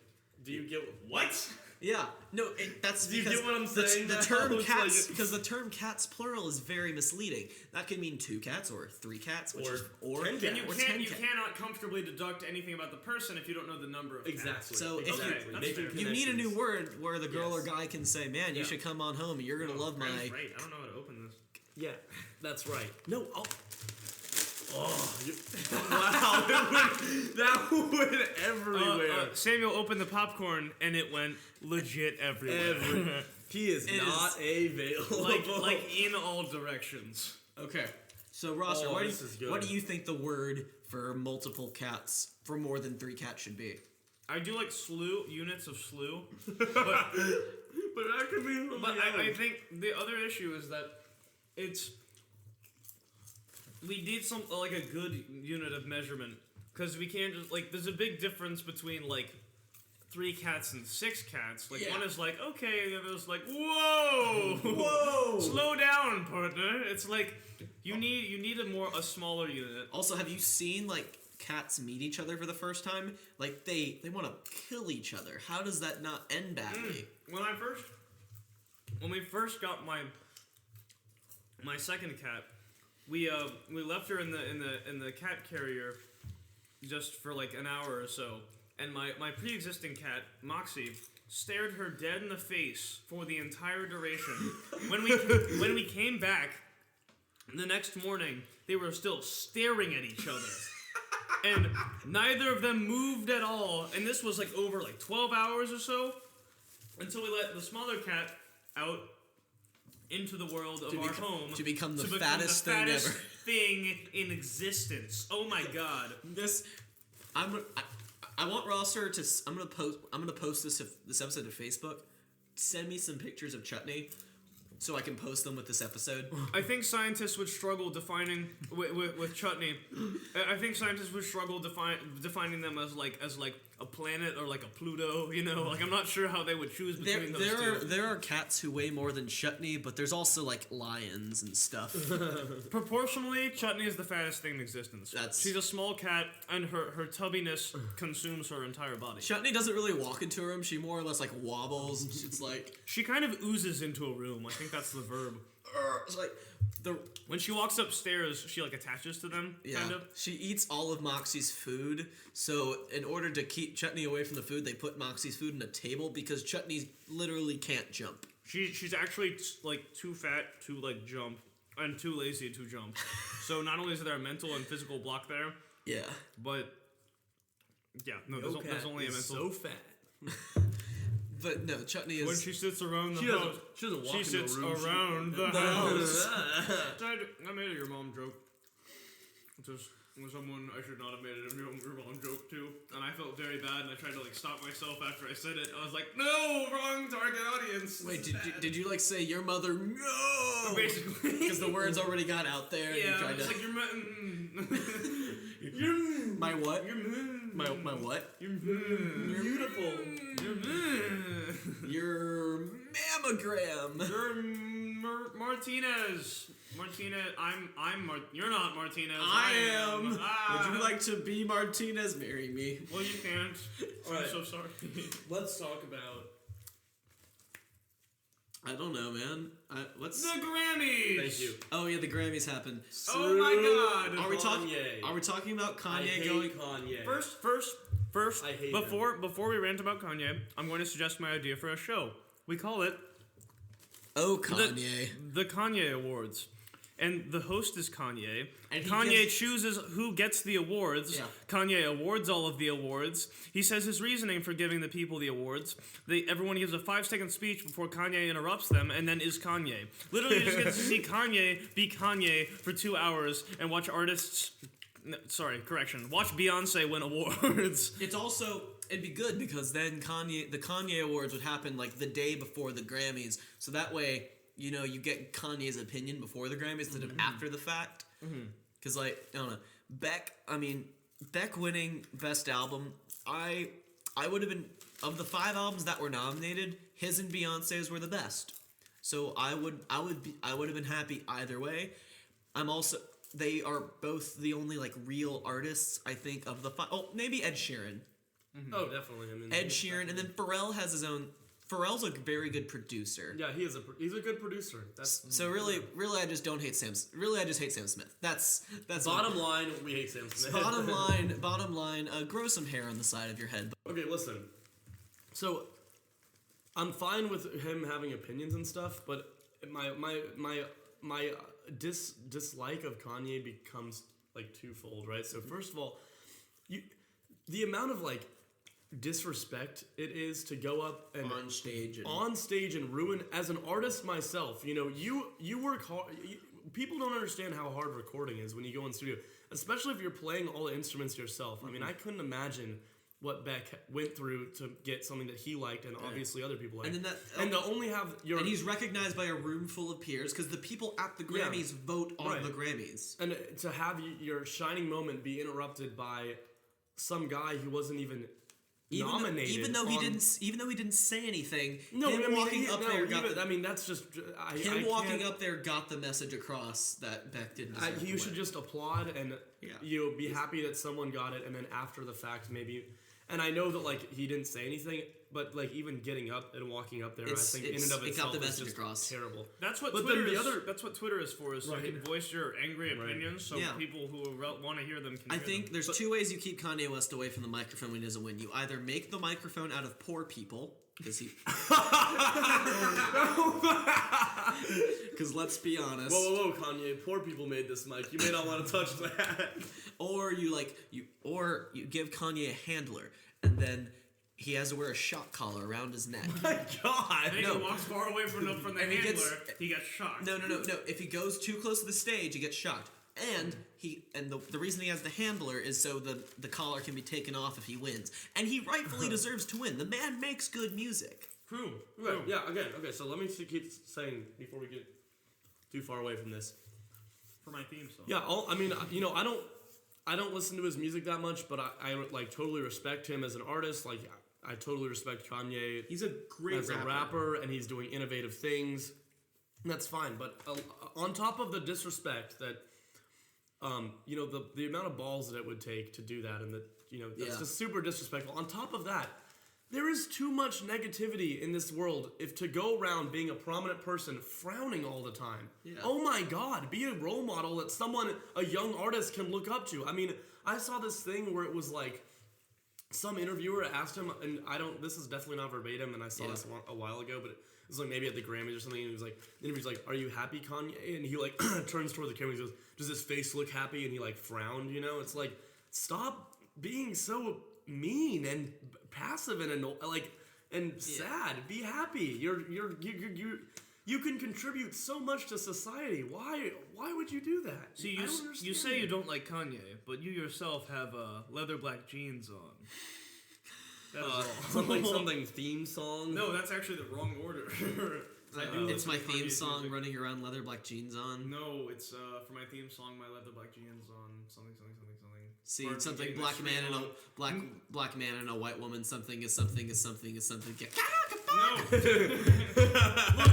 do you get what? Yeah, no, that's Do you because get what I'm the saying? term It's cats, like- because the term cats plural is very misleading. That could mean 2 cats or 3 cats, which Or is, or 10 And you cats. can't. You cannot comfortably deduct anything about the person if you don't know the number of cats. Exactly. So if Okay, exactly. that's Making fair. You need a new connections. word where the girl or Yes. guy can say, "Man, you Yeah. should come on home. And you're gonna love my." Graham's right. I don't know how to open this. Yeah, that's right. No, wow, that went everywhere. Samuel opened the popcorn and it went legit everywhere. He is not available. like in all directions. Okay, so Rosser, Oh, what this is good. do you think the word for multiple cats, for more than 3 cats, should be? I do like slew units of slew, but but that could be. I think the other issue is that we need like a good unit of measurement because we can't just like there's a big difference between like 3 cats and 6 cats. Like Yeah. one is like okay, and the other is like whoa, Whoa! slow down, partner. It's like you need a smaller unit. Also, have you seen like cats meet each other for the first time? Like they want to kill each other. How does that not end badly? When we first got my second cat, we left her in the cat carrier just for like an hour or so, and my pre-existing cat Moxie stared her dead in the face for the entire duration. When we came back the next morning, they were still staring at each other. And neither of them moved at all, and this was like over like 12 hours or so until we let the smaller cat out into the world of our home to become the fattest thing ever. thing in existence. Oh my god! I want Rosser to. I'm gonna post this episode to Facebook. Send me some pictures of chutney, so I can post them with this episode. I think scientists would struggle defining with chutney. I think scientists would struggle defining them as like a planet or like a Pluto. You know, like I'm not sure how they would choose between those two. There are cats who weigh more than chutney, but there's also like lions and stuff. Proportionally, Chutney is the fattest thing in existence. She's a small cat, and her tubbiness consumes her entire body. Chutney doesn't really walk into a room. She more or less like wobbles. It's like She kind of oozes into a room. I think that's the verb. it's like When she walks upstairs, she like attaches to them, kind of. She eats all of Moxie's food, so in order to keep Chutney away from the food, they put Moxie's food on a table because Chutney literally can't jump. She's actually like too fat to like jump and too lazy to jump. So not only is there a mental and physical block there, Yeah. but yeah, no, there's only a mental. So fat. But no, Chutney is... When she sits around the She house, doesn't walk she in sits the room. around the house. I made a your mom joke. Just someone I should not have made it a your mom joke too, and I felt very bad, and I tried to like stop myself after I said it. I was like, no, wrong target audience. Wait, did you like say your mother? No, basically, because the words already got out there. Yeah, and you tried it's to... like My what? My what? You're Beautiful. Your mammogram. You're Martinez. You're not Martinez. I am. Ah. Would you like to be Martinez? Marry me. Well, you can't. All right. I'm so sorry. Let's talk about... I don't know, man. What's The Grammys. Thank you. Oh yeah, the Grammys happened. Oh my God. Are we talking? Kanye. Are we talking about I Kanye hate going? Kanye. First, I hate before we rant about Kanye, I'm going to suggest my idea for a show. We call it Oh Kanye. the Kanye Awards. And the host is Kanye. And he Kanye gives- chooses who gets the awards. Yeah. Kanye awards all of the awards. He says his reasoning for giving the people the awards. Everyone gives a 5-second speech before Kanye interrupts them, and then is Kanye. Literally, you just get to see Kanye be Kanye for 2 hours and watch artists... No, sorry, correction. Watch Beyonce win awards. It's also it'd be good because then the Kanye Awards would happen like the day before the Grammys, so that way you know you get Kanye's opinion before the Grammys instead of after the fact. Because like I don't know, Beck winning Best Album, I would have been of the 5 albums that were nominated, his and Beyonce's were the best. So I would have been happy either way. They are both the only like real artists I think of the 5. Oh, maybe Ed Sheeran. Oh, definitely. I mean, Ed Sheeran, and then Pharrell has his own. Pharrell's a very good producer. Yeah, he's a good producer. That's So really, I just don't hate Sam. Really, I just hate Sam Smith. That's bottom line. We hate Sam Smith. Bottom line. Grow some hair on the side of your head. Okay, listen. So, I'm fine with him having opinions and stuff, but my dislike of Kanye becomes like twofold, right? So first of all, the amount of like disrespect it is to go up and on stage and ruin. As an artist myself, you know, you work hard. People don't understand how hard recording is when you go in studio, especially if you're playing all the instruments yourself. I mean, I couldn't imagine what Beck went through to get something that he liked and obviously other people liked. And to only have and he's recognized by a room full of peers because the people at the Grammys vote on the Grammys. And to have your shining moment be interrupted by some guy who wasn't even nominated, even though he didn't say anything. No, him walking up there got that's just walking up there got the message across that Beck didn't. You should just applaud and be happy that someone got it, and then after the fact maybe. And I know that like he didn't say anything, but like even getting up and walking up there, I think in and of itself got the is message just across. Terrible. That's what Twitter is. That's what Twitter is for. Is so you can voice your angry opinions, so people who want to hear them can. I think there's 2 ways you keep Kanye West away from the microphone when he doesn't win. You either make the microphone out of poor people, because because let's be honest. Whoa, Kanye! Poor people made this mic. You may not want to touch that. Or you give Kanye a handler, and then he has to wear a shock collar around his neck. My God! And he walks far away from the handler. He gets shocked. No. If he goes too close to the stage, he gets shocked. And the reason he has the handler is so the collar can be taken off if he wins. And he rightfully deserves to win. The man makes good music. True. Right. Yeah. Okay. So let me keep saying before we get too far away from this. For my theme song. Yeah. I don't listen to his music that much, but I like totally respect him as an artist. Like I totally respect Kanye. He's a great rapper, and he's doing innovative things. And that's fine. But on top of the disrespect that, the amount of balls that it would take to do that, and that that's just super disrespectful. On top of that, there is too much negativity in this world if to go around being a prominent person frowning all the time. Yeah. Oh my God, be a role model that a young artist can look up to. I mean, I saw this thing where it was like some interviewer asked him, and this is definitely not verbatim, and I saw this a while ago, but it was like maybe at the Grammys or something, and he was like, the interviewer's like, "Are you happy, Kanye?" And he like turns toward the camera and he goes, "Does his face look happy?" And he like frowned, It's like, stop being so mean and passive and sad. Be happy. You can contribute so much to society. Why would you do that? See, I don't understand you say you don't like Kanye, but you yourself have leather black jeans on. That is all. something theme song. No, that's actually the wrong order. It's my theme song, running around leather black jeans on. No, it's for my theme song, my leather black jeans on something. See, Or something getting black the man and a street black man and a white woman. Something is something is something is something. No. Look,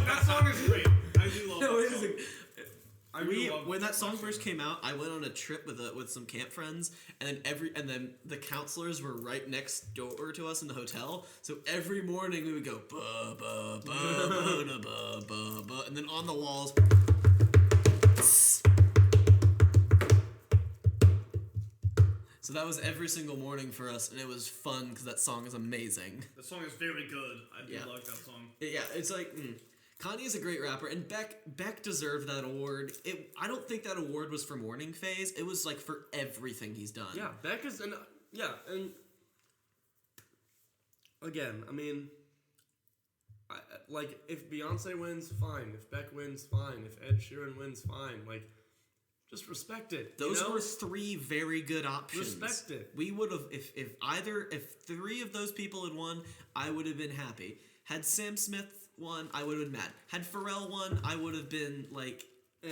that song is great. I do love that song. When that song first came out, I went on a trip with some camp friends, and then the counselors were right next door to us in the hotel. So every morning we would go ba ba ba ba na, ba ba ba, and then on the walls. So that was every single morning for us, and it was fun because that song is amazing. The song is very good. I do like that song. Yeah, it's like Kanye's a great rapper, and Beck deserved that award. I don't think that award was for Morning Phase. It was like for everything he's done. Yeah, Beck is and again, I mean, like if Beyonce wins, fine. If Beck wins, fine. If Ed Sheeran wins, fine. Like, just respect it. Those were three very good options. Respect it. We would have if three of those people had won, I would have been happy. Had Sam Smith won, I would have been mad. Had Pharrell won, I would have been like,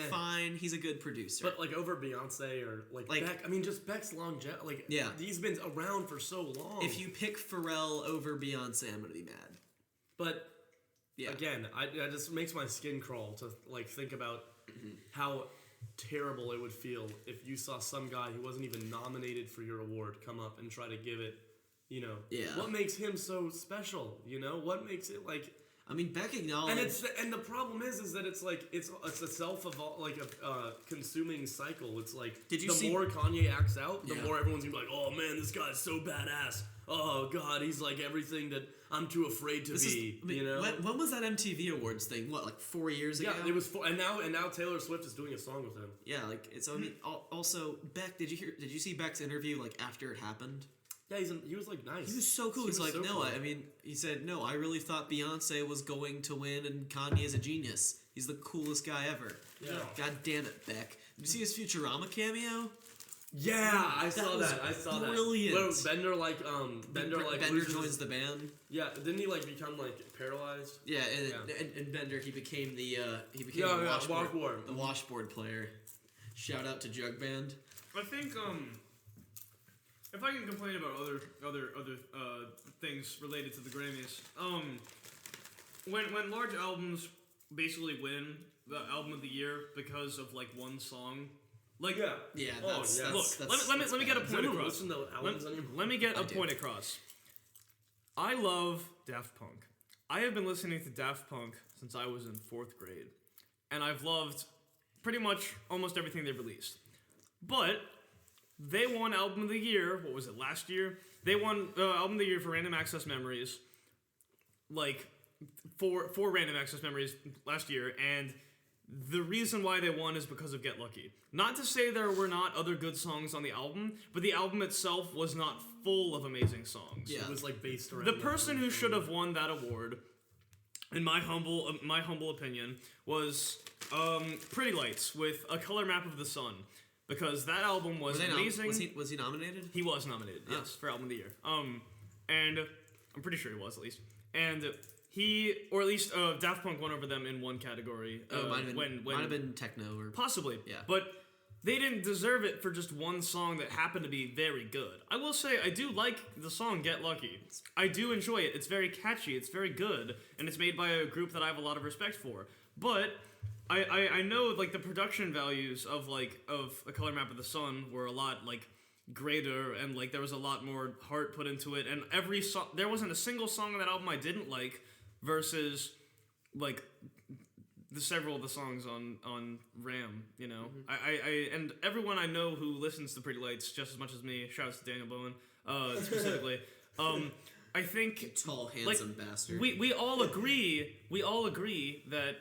fine. He's a good producer. But like over Beyonce or like Beck, I mean, just Beck's longevity. Like, he's been around for so long. If you pick Pharrell over Beyonce, I'm gonna be mad. But again, it just makes my skin crawl to like think about how terrible it would feel if you saw some guy who wasn't even nominated for your award come up and try to give it. You know, what makes him so special? You know, what makes it like? I mean, Beck acknowledged, and the problem is that it's like it's a consuming cycle. It's like more Kanye acts out, the more everyone's gonna be like, oh man, this guy's so badass. Oh god, he's like everything that I'm too afraid to be. You know, when was that MTV Awards thing? What, like 4 years ago? Yeah, it was. And now Taylor Swift is doing a song with him. Yeah, like it's. I mean, also Beck. Did you see Beck's interview like after it happened? Yeah, he was like nice. He was so cool. He's like, no, I mean, he said, no, I really thought Beyonce was going to win, and Kanye is a genius. He's the coolest guy ever. Yeah. God damn it, Beck. Did you see his Futurama cameo? Yeah, I saw that. Brilliant. Well, Bender joins the band. Yeah, didn't he like become like paralyzed? Yeah, and Bender he became the washboard player. Shout out to Jug Band. I think if I can complain about other things related to the Grammys, when large albums basically win the album of the year because of like one song, like let me get a point across. Let me get a point across. I love Daft Punk. I have been listening to Daft Punk since I was in 4th grade, and I've loved pretty much almost everything they've released, but they won Album of the Year. What was it, last year? They won Album of the Year for Random Access Memories. Like, for Random Access Memories last year. And the reason why they won is because of Get Lucky. Not to say there were not other good songs on the album, but the album itself was not full of amazing songs. Yeah. It was, like, based around... The person who should have won that award, in my humble opinion, was Pretty Lights with A Color Map of the Sun. Because that album was amazing. Was he nominated? He was nominated, yes, for Album of the Year. And I'm pretty sure he was, at least. And or at least Daft Punk won over them in one category. Might have been techno or possibly. Yeah. But they didn't deserve it for just one song that happened to be very good. I will say I do like the song Get Lucky. I do enjoy it. It's very catchy. It's very good, and it's made by a group that I have a lot of respect for. But I know like the production values of A Color Map of the Sun were a lot like greater, and like there was a lot more heart put into it, and every song, there wasn't a single song on that album I didn't like versus like the several of the songs on Ram, you know. I and everyone I know who listens to Pretty Lights just as much as me, shouts to Daniel Bowen specifically. I think tall handsome bastard. We all agree that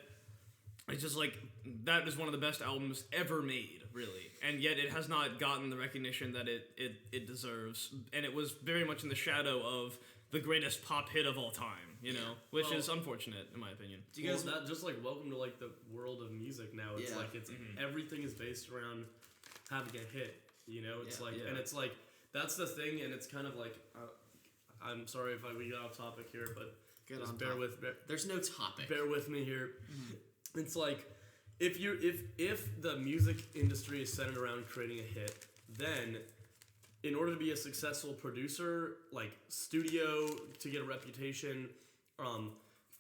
it's just like that is one of the best albums ever made, really, and yet it has not gotten the recognition that it deserves, and it was very much in the shadow of the greatest pop hit of all time, you know, which is unfortunate in my opinion. Do you guys that just like welcome to like the world of music now? It's like it's everything is based around having a hit, you know. It's and it's like that's the thing, and it's kind of like I'm sorry if we got off topic here, but just there's no topic. Bear with me here. It's like if the music industry is centered around creating a hit, then in order to be a successful producer, like studio to get a reputation,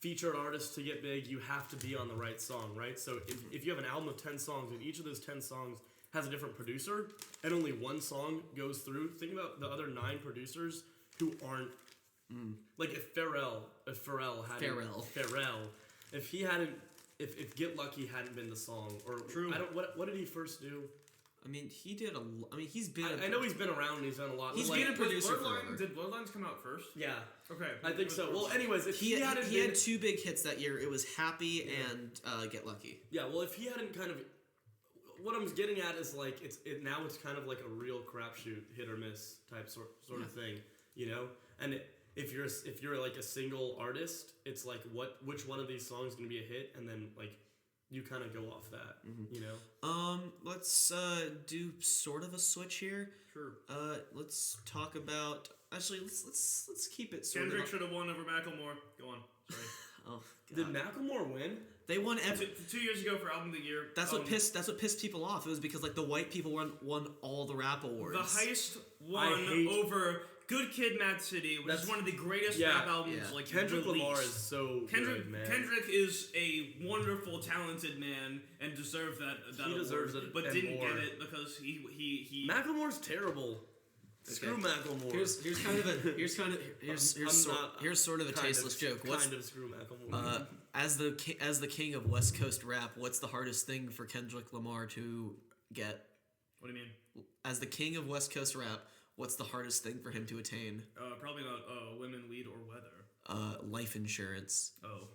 featured artists to get big, you have to be on the right song, right? So if you have an album of 10 songs and each of those 10 songs has a different producer and only one song goes through, think about the other 9 producers who aren't like if Get Lucky hadn't been the song, or what did he first do? I mean, he did he's been. I know he's been around and he's done a lot. He's been a producer forever. Did Bloodlines come out first? Yeah. Okay. I think so. Well, anyways, if he had 2 big hits that year. It was Happy and Get Lucky. Yeah. Well, if he hadn't kind of, what I'm getting at is like now it's kind of like a real crapshoot, hit or miss type sort of thing, you know. And if you're like a single artist, it's like which one of these songs is gonna be a hit, and then like. You kind of go off that, you know. Let's do sort of a switch here. Sure. Let's talk about. Actually, let's keep it. Kendrick should have won over Macklemore. Go on. Sorry. Oh. God. Did Macklemore win? They won 2 years ago for Album of the Year. That's what pissed people off. It was because like the white people won all the rap awards. The heist won over Good Kid, Mad City, which is one of the greatest rap albums like Kendrick released. Lamar is so good, man. Kendrick is a wonderful, talented man and deserves that he award, deserves it, but didn't more. get it because he Macklemore's terrible. Screw Macklemore. Here's sort of a tasteless joke. Kind of screw Macklemore. As the king of West Coast rap, what's the hardest thing for Kendrick Lamar to get? What do you mean? As the king of West Coast rap, what's the hardest thing for him to attain? Probably not women, weed, or weather. Life insurance. Oh,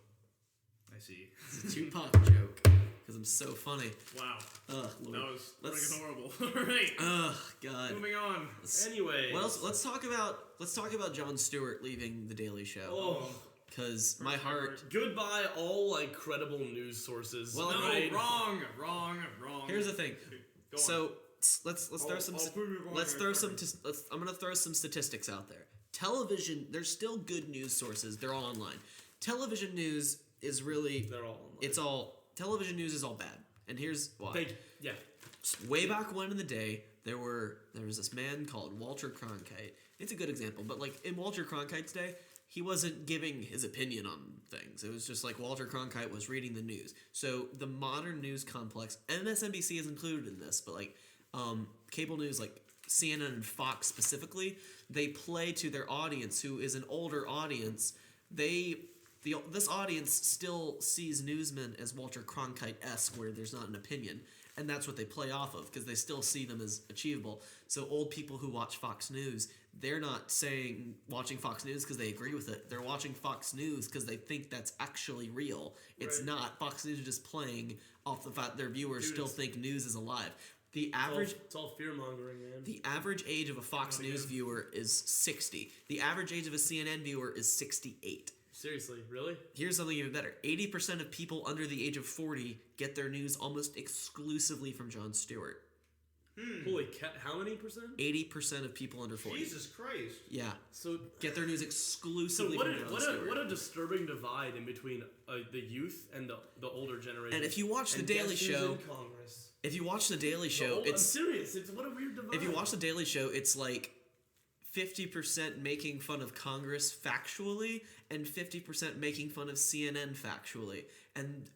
I see. It's a Tupac joke. Because I'm so funny. Wow. Ugh, Lord. That was freaking horrible. All right. Ugh, God. Moving on. Anyway. What else? Let's talk about Jon Stewart leaving The Daily Show. Oh. Because my heart. Goodbye, all like credible news sources. Well, no, right? wrong. Here's the thing. Go on. So let's throw some. I'm gonna throw some statistics out there. Television. There's still good news sources. They're all online. Television news is really. They're all online. It's all. Television news is all bad, and here's why. Yeah. Way back when in the day, there was this man called Walter Cronkite. It's a good example, but like in Walter Cronkite's day, he wasn't giving his opinion on things. It was just like Walter Cronkite was reading the news. So the modern news complex, MSNBC is included in this, but like cable news like CNN and Fox specifically, they play to their audience who is an older audience. This audience still sees newsmen as Walter Cronkite-esque, where there's not an opinion, and that's what they play off of because they still see them as achievable. So old people who watch Fox News, they're not watching Fox News because they agree with it. They're watching Fox News because they think that's actually real. It's not. Fox News is just playing off the fact their viewers still think news is alive. It's all fear-mongering, man. The average age of a Fox News viewer is 60. The average age of a CNN viewer is 68. Seriously, really? Here's something even better. 80% of people under the age of 40 get their news almost exclusively from Jon Stewart. Holy cow, how many percent? 80% of people under 40. Jesus Christ. Yeah. So get their news exclusively from Jon Stewart. What a disturbing divide in between the youth and the older generation. And if you watch The Daily Show... If you watch The Daily Show, I'm serious. What a weird divide. If you watch The Daily Show, it's like 50% making fun of Congress factually and 50% making fun of CNN factually. And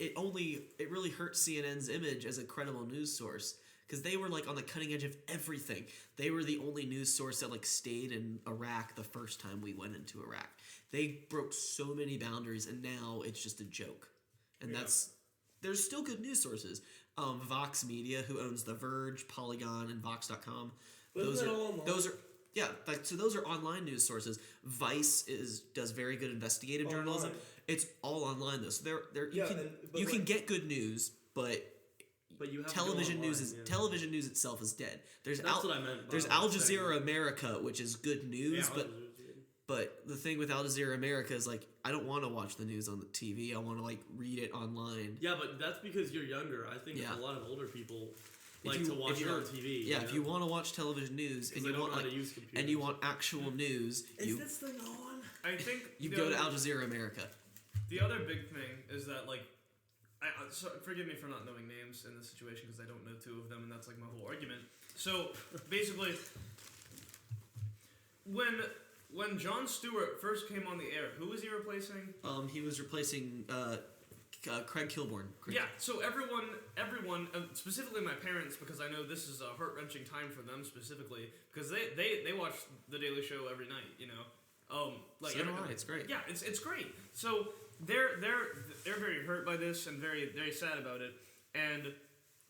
it really hurt CNN's image as a credible news source because they were like on the cutting edge of everything. They were the only news source that like stayed in Iraq the first time we went into Iraq. They broke so many boundaries and now it's just a joke. And there's still good news sources. Vox Media, who owns The Verge, Polygon, and Vox.com. Those are online news sources. Vice does very good investigative journalism. It's all online though. So you can get good news, but But you have television to go news online, is television news itself is dead. There's That's what I meant. There's Al Jazeera America, which is good news, Yeah, but the thing with Al Jazeera America is like I don't want to watch the news on the TV. I want to like read it online. Yeah, but that's because you're younger. I think a lot of older people like to watch it on TV. Yeah, if you want to watch television news and you want actual news, is this thing on? I think you go to Al Jazeera America. The other big thing is that like. So forgive me for not knowing names in this situation because I don't know two of them, and that's like my whole argument. So basically, when Jon Stewart first came on the air, who was he replacing? He was replacing Craig Kilborn. Yeah. So everyone, specifically my parents, because I know this is a heart-wrenching time for them specifically, because they watch The Daily Show every night. You know, so do I. It's great. Yeah, it's great. So. They're very hurt by this and very very sad about it. And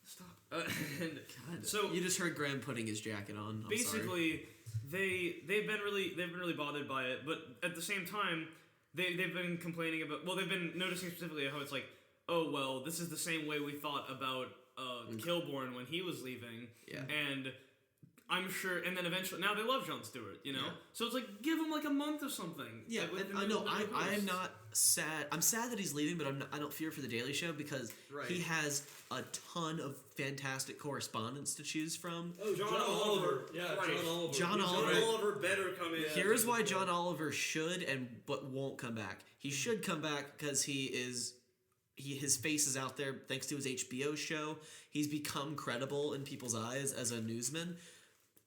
stop. And God, so you just heard Graham putting his jacket on. I'm basically, they've been really bothered by it. But at the same time, they've been complaining about. Well, they've been noticing specifically how it's like, oh well, this is the same way we thought about Kilborn when he was leaving. Yeah. And I'm sure, and then eventually, now they love Jon Stewart, you know? Yeah. So it's like, give him like a month or something. Yeah, I know, I'm not sad. I'm sad that he's leaving, but I don't fear for The Daily Show because he has a ton of fantastic correspondents to choose from. Oh, John Oliver. Yeah, right. John Oliver. John Oliver better come in. Here's why John Oliver should but won't come back. He should come back because his face is out there thanks to his HBO show. He's become credible in people's eyes as a newsman.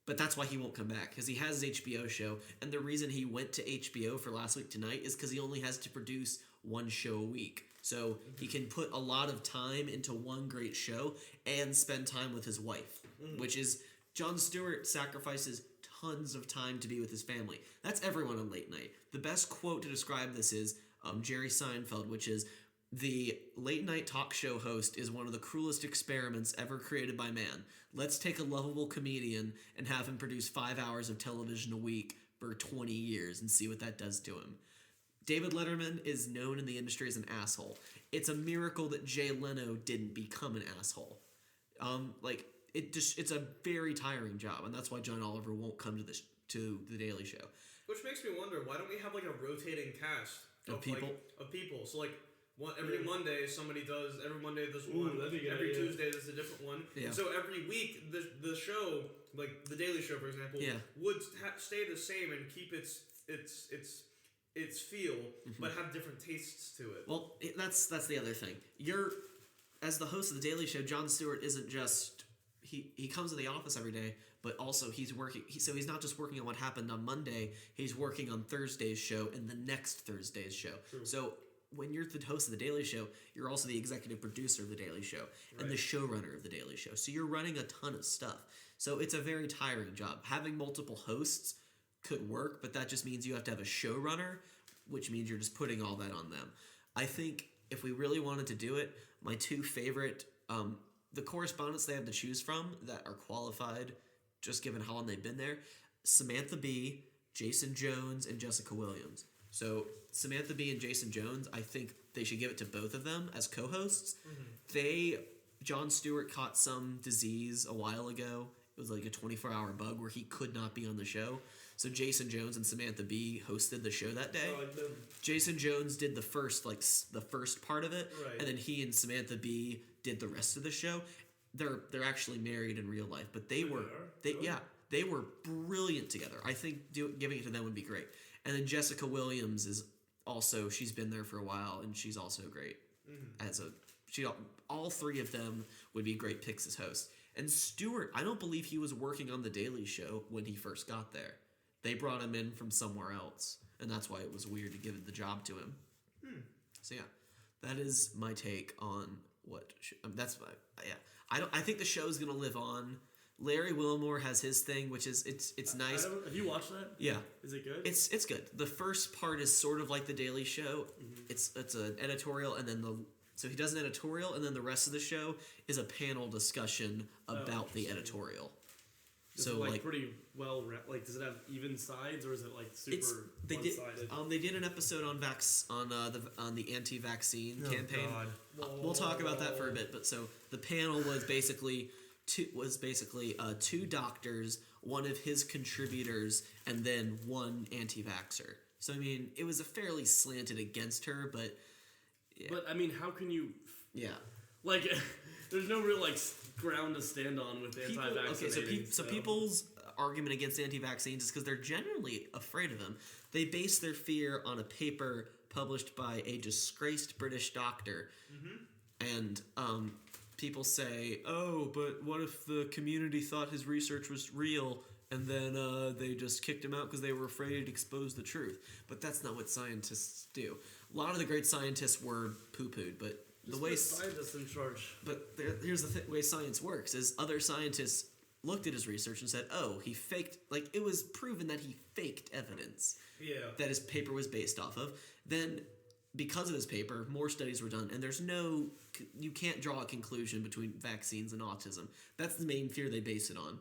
But that's why he won't come back, because he has his HBO show. And the reason he went to HBO for Last Week Tonight is because he only has to produce one show a week. So he can put a lot of time into one great show and spend time with his wife, which is Jon Stewart sacrifices tons of time to be with his family. That's everyone on late night. The best quote to describe this is Jerry Seinfeld, which is, "The late night talk show host is one of the cruelest experiments ever created by man. Let's take a lovable comedian and have him produce 5 hours of television a week for 20 years and see what that does to him." David Letterman is known in the industry as an asshole. It's a miracle that Jay Leno didn't become an asshole. It's a very tiring job, and that's why John Oliver won't come to the Daily Show. Which makes me wonder, why don't we have like a rotating cast of people? So like every Monday somebody does. Every Monday there's one. Every Tuesday there's a different one. Yeah. So every week the show, like the Daily Show for example, would stay the same and keep its feel, but have different tastes to it. Well, that's the other thing. As the host of the Daily Show, Jon Stewart isn't just he comes to the office every day, but also he's working. So he's not just working on what happened on Monday. He's working on Thursday's show and the next Thursday's show. True. So when you're the host of the Daily Show, you're also the executive producer of the Daily Show and the showrunner of the Daily Show. So you're running a ton of stuff. So it's a very tiring job. Having multiple hosts could work, but that just means you have to have a showrunner, which means you're just putting all that on them. I think if we really wanted to do it, my two favorite, the correspondents they have to choose from that are qualified, just given how long they've been there, Samantha Bee, Jason Jones, and Jessica Williams. So Samantha Bee and Jason Jones, I think they should give it to both of them as co-hosts. Jon Stewart caught some disease a while ago. It was like a 24-hour bug where he could not be on the show. So Jason Jones and Samantha Bee hosted the show that day. Jason Jones did the first part of it, and then he and Samantha Bee did the rest of the show. They're actually married in real life, but they were brilliant together. I think giving it to them would be great. And then Jessica Williams is also, she's been there for a while, and she's also great. All three of them would be great picks as hosts. And Stewart, I don't believe he was working on The Daily Show when he first got there. They brought him in from somewhere else, and that's why it was weird to give the job to him. So yeah, that is my take on what. I think the show's gonna live on. Larry Wilmore has his thing, which is it's nice. Have you watched that? Yeah. Is it good? It's good. The first part is sort of like The Daily Show. It's an editorial, and then so he does an editorial, and then the rest of the show is a panel discussion about the editorial. Is So it, like, like pretty well, like, does it have even sides or is it like super they did one-sided? they did an episode on the anti-vaccine Oh, campaign. God. We'll talk about that for a bit, but so the panel was basically two doctors, one of his contributors, and then one anti-vaxxer. So I mean, it was a fairly slanted against her, but yeah. But I mean, how can you Yeah. like? There's no real like ground to stand on with anti-vaccinating. So people's argument against anti-vaccines is because they're generally afraid of them. They base their fear on a paper published by a disgraced British doctor, and people say, "Oh, but what if the community thought his research was real?" And then they just kicked him out because they were afraid to expose the truth. But that's not what scientists do. A lot of the great scientists were poo-pooed, but the way scientists in charge. But here's the way science works: is other scientists looked at his research and said, "Oh, he faked." Like it was proven that he faked evidence that his paper was based off of. Then, because of his paper, more studies were done, and you can't draw a conclusion between vaccines and autism. That's the main fear they base it on.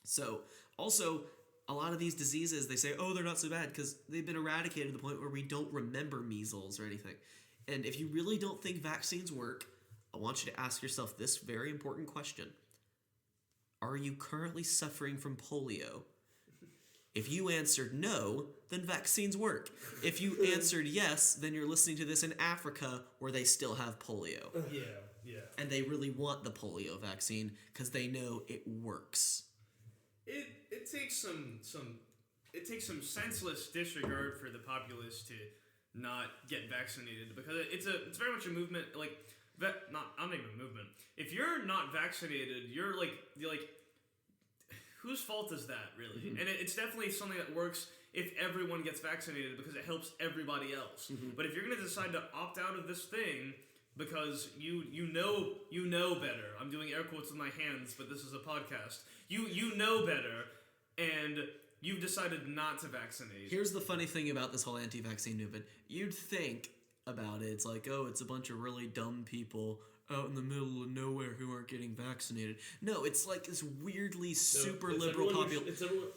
So, also, a lot of these diseases, they say, oh, they're not so bad because they've been eradicated to the point where we don't remember measles or anything. And if you really don't think vaccines work, I want you to ask yourself this very important question. Are you currently suffering from polio? If you answered no, then vaccines work. If you answered yes, then you're listening to this in Africa where they still have polio. Yeah. And they really want the polio vaccine because they know it works. It takes some senseless disregard for the populace to not get vaccinated because it's very much a movement I'm not even a movement. If you're not vaccinated, you're like whose fault is that really? And it's definitely something that works if everyone gets vaccinated because it helps everybody else. But if you're going to decide to opt out of this thing because you know better. I'm doing air quotes with my hands, but this is a podcast. You know better, and you've decided not to vaccinate. Here's the funny thing about this whole anti-vaccine movement. You'd think about it, it's like, oh, it's a bunch of really dumb people out in the middle of nowhere who aren't getting vaccinated. No, it's like this weirdly super liberal population.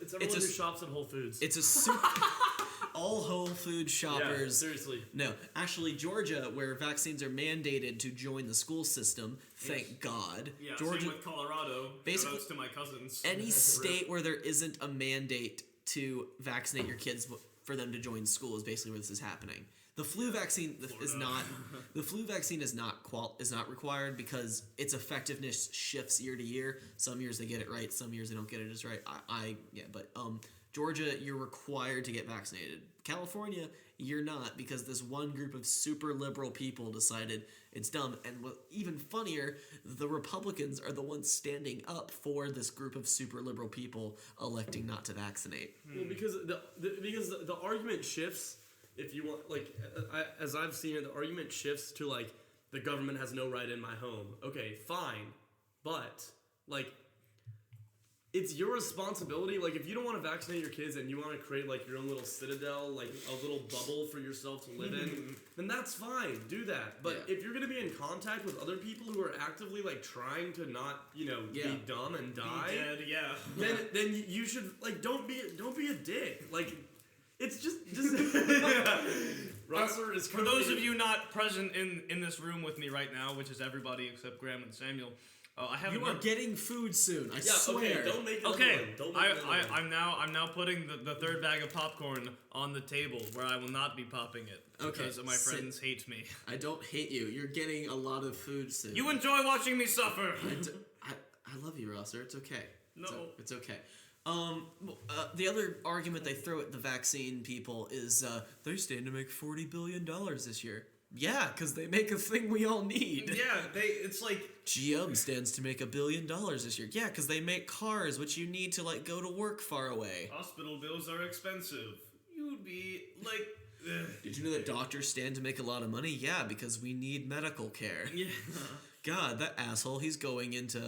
It's everyone who shops at Whole Foods. It's a super... all Whole Food shoppers. Yeah, seriously. No, actually, Georgia, where vaccines are mandated to join the school system, thank God. Yeah, Georgia, same with Colorado. Basically, shoutouts to my cousins. Any state where there isn't a mandate to vaccinate your kids for them to join school is basically where this is happening. The flu vaccine is not. The flu vaccine is not required because its effectiveness shifts year to year. Some years they get it right, some years they don't get it as right. But Georgia, you're required to get vaccinated. California, you're not because this one group of super liberal people decided it's dumb. And what even funnier, the Republicans are the ones standing up for this group of super liberal people electing not to vaccinate. Well, because the argument shifts. If you want, as I've seen it, the argument shifts to, the government has no right in my home. Okay, fine. But, it's your responsibility. If you don't want to vaccinate your kids and you want to create, your own little citadel, a little bubble for yourself to live in, then that's fine. Do that. But if you're going to be in contact with other people who are actively, trying to not, be dumb and die, be dead, then you should, don't be a dick. It's just Rosser is for those of you not present in this room with me right now, which is everybody except Graham and Samuel. I have. You are getting food soon. I swear. Okay, don't make it. Okay, I'm now putting the third bag of popcorn on the table where I will not be popping it because my friends hate me. I don't hate you. You're getting a lot of food soon. You enjoy watching me suffer. I love you, Rosser. It's okay. No, it's okay. The other argument they throw at the vaccine people is they stand to make $40 billion this year. Yeah, because they make a thing we all need. Yeah, it's like... GM stands to make $1 billion this year. Yeah, because they make cars, which you need to, go to work far away. Hospital bills are expensive. You'd be, ugh. Did you know that doctors stand to make a lot of money? Yeah, because we need medical care. Yeah. God, that asshole, he's going into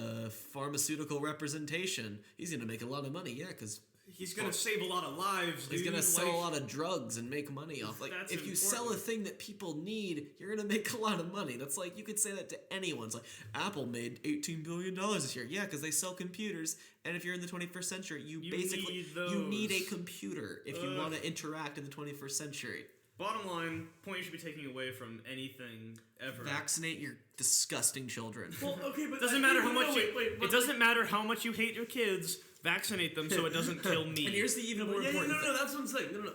pharmaceutical representation. He's going to make a lot of money, yeah, because He's gonna save a lot of lives, dude. He's gonna sell a lot of drugs and make money off. Like, if you sell a thing that people need, you're gonna make a lot of money. That's like, you could say that to anyone. It's like, Apple made $18 billion this year. Yeah, because they sell computers. And if you're in the 21st century, you basically need a computer if you want to interact in the 21st century. Bottom line, point you should be taking away from anything ever. Vaccinate your disgusting children. Well, okay, but doesn't matter how much it doesn't matter how much you hate your kids. Vaccinate them so it doesn't kill me. And here's the even more important thing. No, that's what I'm saying. No.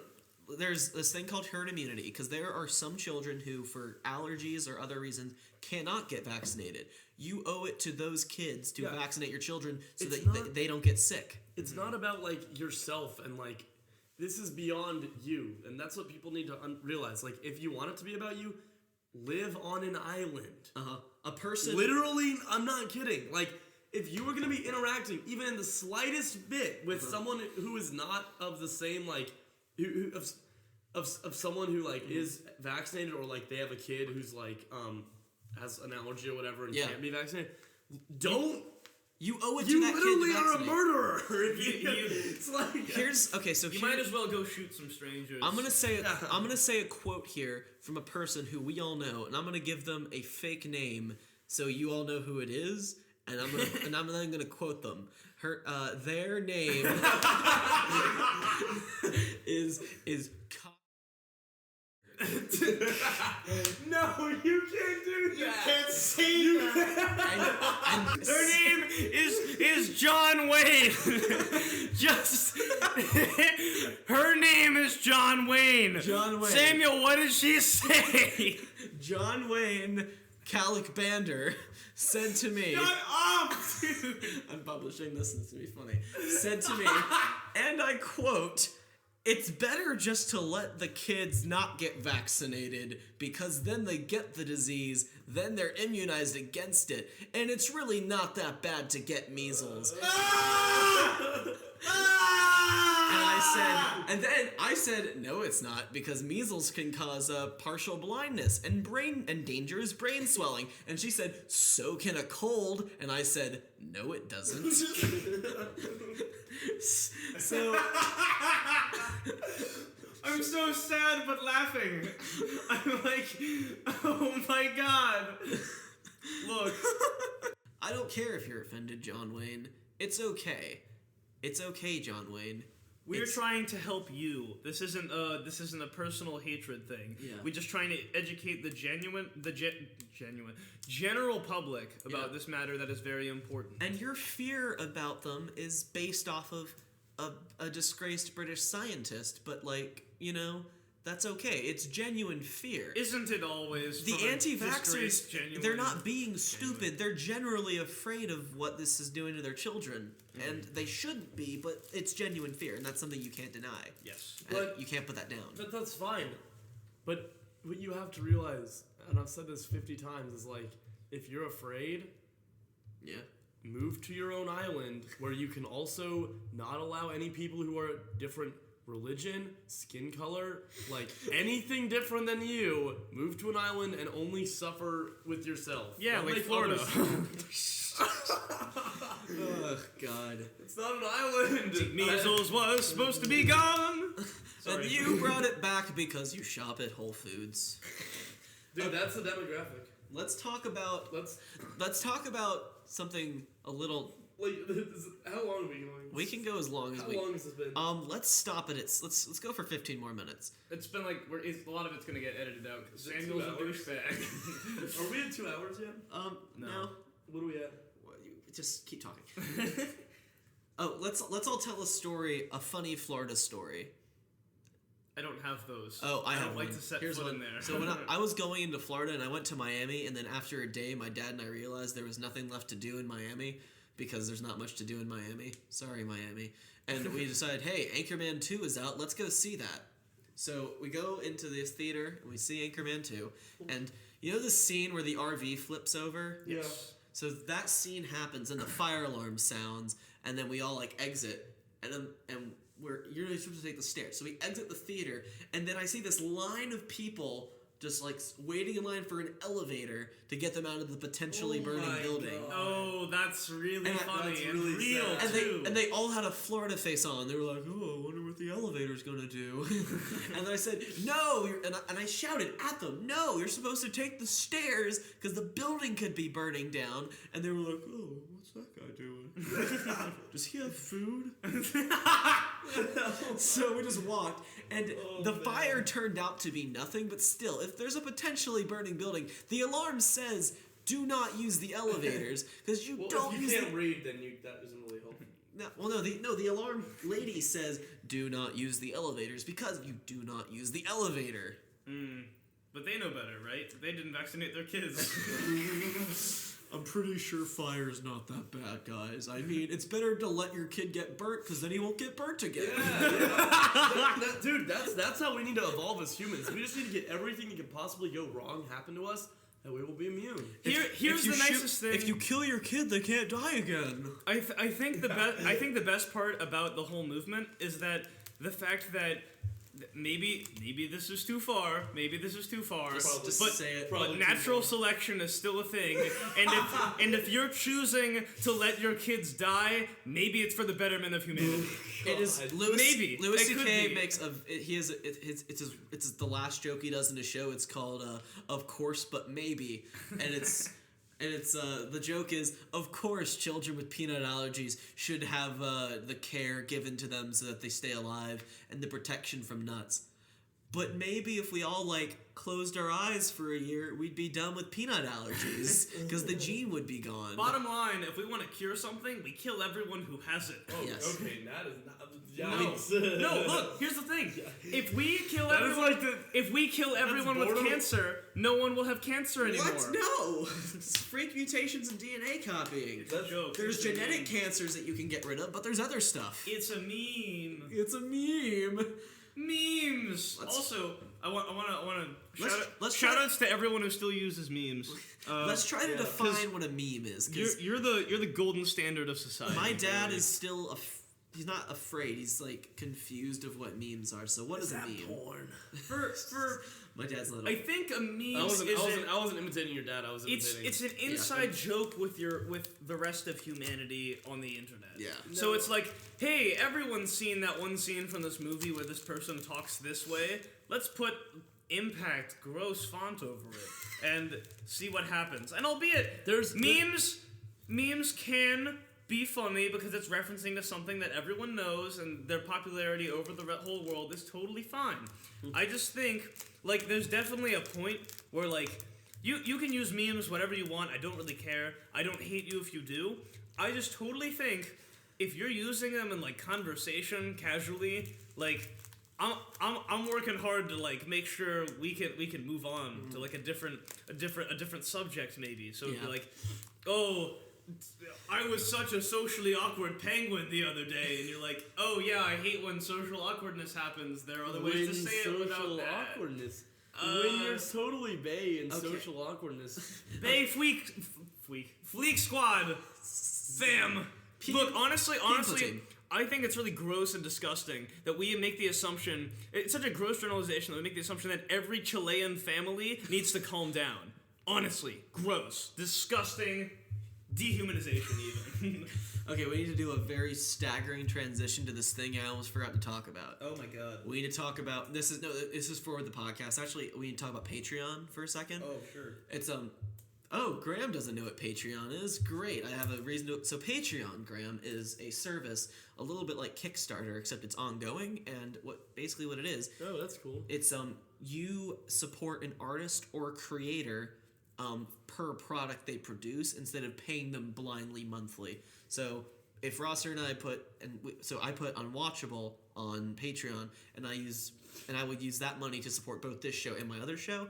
There's this thing called herd immunity, because there are some children who, for allergies or other reasons, cannot get vaccinated. You owe it to those kids to vaccinate your children so that they don't get sick. It's not about, like, yourself and, like, this is beyond you. And that's what people need to realize. Like, if you want it to be about you, live on an island. A person... Literally, I'm not kidding. Like, if you were going to be interacting, even in the slightest bit, with someone who is not of the same, like... Of someone who like is vaccinated, or like they have a kid who's like has an allergy or whatever and can't be vaccinated, you owe it to that kid to vaccinate. You literally are a murderer. It's like you might as well go shoot some strangers. I'm gonna say a quote here from a person who we all know, and I'm gonna give them a fake name so you all know who it is, and I'm then gonna quote them. Their name is No, you can't do that. You can't say that. Their name is John Wayne. Her name is John Wayne. John Wayne. Samuel, what did she say? John Wayne Calic Bander said to me... Shut up, dude! I'm publishing this, and it's going to be funny. Said to me, and I quote, "It's better just to let the kids not get vaccinated, because then they get the disease, then they're immunized against it, and it's really not that bad to get measles." And then I said, "No, it's not, because measles can cause partial blindness and dangerous brain swelling." And she said, "So can a cold." And I said, "No, it doesn't." So I'm so sad but laughing. I'm like, oh my god. Look. I don't care if you're offended, John Wayne. It's okay. It's okay, John Wayne. We're trying to help you. This isn't a personal hatred thing. Yeah. We're just trying to educate the general public about this matter that is very important. And your fear about them is based off of a disgraced British scientist, but like, you know, that's okay. It's genuine fear. Isn't it always? The anti-vaxxers, they're not being stupid. They're generally afraid of what this is doing to their children. And they shouldn't be, but it's genuine fear, and that's something you can't deny. Yes. But you can't put that down. But that's fine. But what you have to realize, and I've said this 50 times, is like, if you're afraid, move to your own island where you can also not allow any people who are different religion, skin color, like anything different than you, move to an island and only suffer with yourself. Yeah, like Florida. Oh, God. It's not an island. Measles was supposed to be gone. And you brought it back because you shop at Whole Foods. Dude, that's the demographic. Let's talk about something a little... Like, how long are we going? We can go as long as How long has this been? Let's stop it. Let's go for 15 more minutes. It's been like a lot of it's gonna get edited out because Samuel's a douchebag. Are we at 2 hours yet? No. What are we at? Well, you just keep talking. Oh, let's all tell a funny Florida story. I don't have those. Oh, I have like one. to set Here's foot one. in there. So when I was going into Florida and I went to Miami, and then after a day, my dad and I realized there was nothing left to do in Miami because there's not much to do in Miami. Sorry, Miami. And we decided, hey, Anchorman 2 is out. Let's go see that. So we go into this theater and we see Anchorman 2. And you know the scene where the RV flips over? Yeah. So that scene happens and the fire alarm sounds, and then we all like exit, and you're supposed to take the stairs. So we exit the theater, and then I see this line of people just like waiting in line for an elevator to get them out of the potentially burning building. God. Oh, that's really funny that's and really real sad. too. And they all had a Florida face on. They were like, "Oh, I wonder what the elevator's gonna do." And then I said, "No," and I shouted at them, "No, you're supposed to take the stairs because the building could be burning down." And they were like, "Oh, what's that guy doing? Does he have food?" So we just walked, and the fire turned out to be nothing. But still, if there's a potentially burning building, the alarm says, "Do not use the elevators," because you don't if you use can't read, then that doesn't really help. the alarm lady says, "Do not use the elevators," because you do not use the elevator. But they know better, right? They didn't vaccinate their kids. I'm pretty sure fire's not that bad, guys. I mean, it's better to let your kid get burnt, because then he won't get burnt again. Dude, that's how we need to evolve as humans. We just need to get everything that could possibly go wrong happen to us, and we will be immune. Here's the nicest thing. If you kill your kid, they can't die again. I think the best part about the whole movement is that the fact that maybe this is too far. Maybe this is too far. Just but, say it. But natural selection is still a thing, and if you're choosing to let your kids die, maybe it's for the betterment of humanity. It is Louis. Maybe. Louis It could C.K. be. makes it's the last joke he does in his show. It's called "Of Course, But Maybe," and it's. The joke is, of course, children with peanut allergies should have the care given to them so that they stay alive and the protection from nuts. But maybe if we all, closed our eyes for a year, we'd be done with peanut allergies because the gene would be gone. Bottom line, if we want to cure something, we kill everyone who has it. Oh, Yes. okay, that is not. No, look. Here's the thing: if we kill That is everyone with boredom. cancer, no one will have cancer anymore. What? No! It's freak mutations and DNA copying. It's a joke. There's It's a genetic meme. cancers that you can get rid of, but there's other stuff. It's a meme. It's a meme. Memes. Also, I want to let's shout try- outs to everyone who still uses memes. Let's try to yeah. define what a meme is. 'Cause You're the golden standard of society. my dad is still he's not afraid. He's confused of what memes are. So what is a meme? Porn. for My dad's not. I think a meme I wasn't is imitating your dad. I was imitating. it's an inside joke with the rest of humanity on the internet. Yeah. So it's like, hey, everyone's seen that one scene from this movie where this person talks this way. Let's put impact gross font over it and see what happens. And albeit There's memes can be funny because it's referencing to something that everyone knows, and their popularity over the whole world is totally fine. I just think there's definitely a point where you can use memes whatever you want. I don't really care. I don't hate you if you do. I just totally think if you're using them in conversation casually, I'm working hard to make sure we can move on to a different subject maybe. So it'd be oh, I was such a socially awkward penguin the other day, and you're like, oh yeah, I hate when social awkwardness happens. There are other ways to say it without that. Awkwardness. When you're totally bae in social awkwardness. Bae Fleek Squad, fam. Look, honestly, platoon. I think it's really gross and disgusting that we make the assumption. It's such a gross generalization that we make the assumption that every Chilean family needs to calm down. Honestly, gross, disgusting. Dehumanization, even. Okay, we need to do a very staggering transition to this thing I almost forgot to talk about. Oh my god. We need to talk about this is for the podcast. Actually, we need to talk about Patreon for a second. Oh sure. It's Graham doesn't know what Patreon is. Great, I have a reason to. So Patreon, Graham, is a service a little bit like Kickstarter, except it's ongoing. And what it is. Oh, that's cool. It's you support an artist or creator per product they produce instead of paying them blindly monthly. So if Rosser and I I put Unwatchable on Patreon, and I would use that money to support both this show and my other show.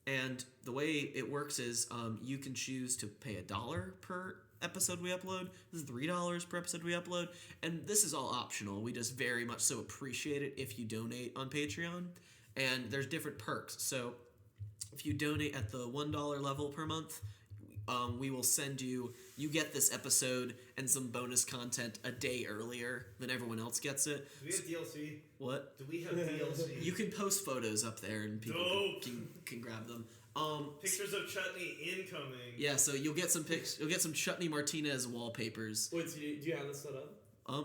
And the way it works is you can choose to pay $1 per episode we upload. This is $3 per episode we upload. And this is all optional. We just very much so appreciate it if you donate on Patreon. And there's different perks. So if you donate at the $1 level per month, we will send you get this episode and some bonus content a day earlier than everyone else gets it. Do we have DLC? What? Do we have DLC? You can post photos up there and people can grab them. Pictures of chutney incoming. Yeah, so you'll get some You'll get some Chutney Martinez wallpapers. Wait, do you have this set up?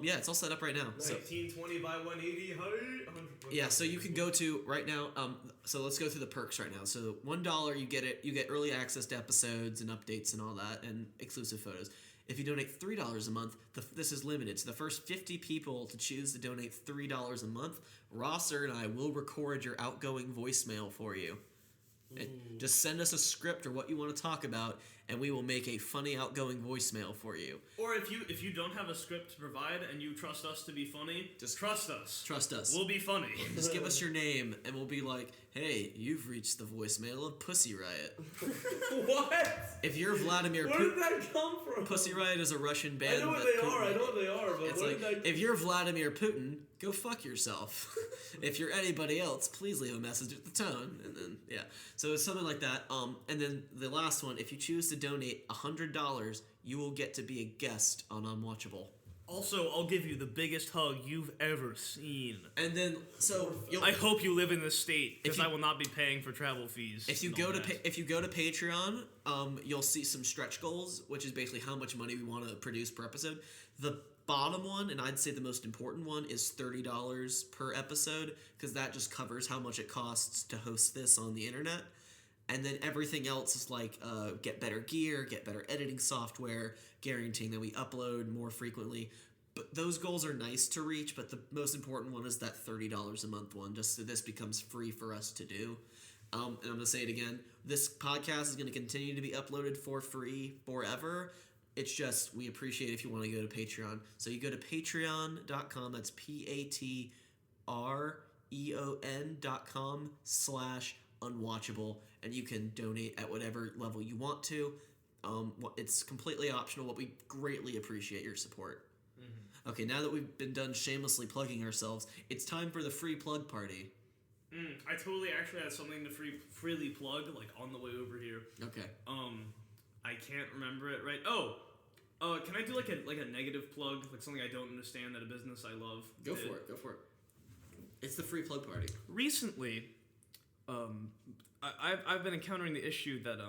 Yeah, it's all set up right now. 1920 by 180 height. Yeah, so you can go to right now. So let's go through the perks right now. So $1, you get early access to episodes and updates and all that, and exclusive photos. If you donate $3 a month, this is limited. So the first 50 people to choose to donate $3 a month, Rosser and I will record your outgoing voicemail for you. And just send us a script or what you want to talk about, and we will make a funny outgoing voicemail for you. Or if you don't have a script to provide and you trust us to be funny, just trust us. Trust us. We'll be funny. Just give us your name, and we'll be like, hey, you've reached the voicemail of Pussy Riot. What? If you're Vladimir Where did that come from? Pussy Riot is a Russian band. I know what they are, but it's what like, if you're Vladimir Putin, go fuck yourself. If you're anybody else, please leave a message at the tone. And then, yeah. So it's something like that. And then the last one, if you choose to donate $100, you will get to be a guest on Unwatchable. Also, I'll give you the biggest hug you've ever seen. And then, so I hope you live in this state, because I will not be paying for travel fees. If you go to Patreon, you'll see some stretch goals, which is basically how much money we want to produce per episode. The bottom one, and I'd say the most important one, is $30 per episode, because that just covers how much it costs to host this on the internet. And then everything else is like get better gear, get better editing software, guaranteeing that we upload more frequently. But those goals are nice to reach, but the most important one is that $30 a month one, just so this becomes free for us to do. And I'm going to say it again. This podcast is going to continue to be uploaded for free forever. It's just, we appreciate if you want to go to Patreon. So you go to patreon.com, that's patreon.com/unwatchable, and you can donate at whatever level you want to. It's completely optional, but we greatly appreciate your support. Mm-hmm. Okay, now that we've been done shamelessly plugging ourselves, it's time for the free plug party. I totally actually had something to freely plug, like on the way over here. Okay. I can't remember it right. Can I do like a negative plug, like something I don't understand that a business I love Go for it. It's the free plug party. Recently, I've been encountering the issue that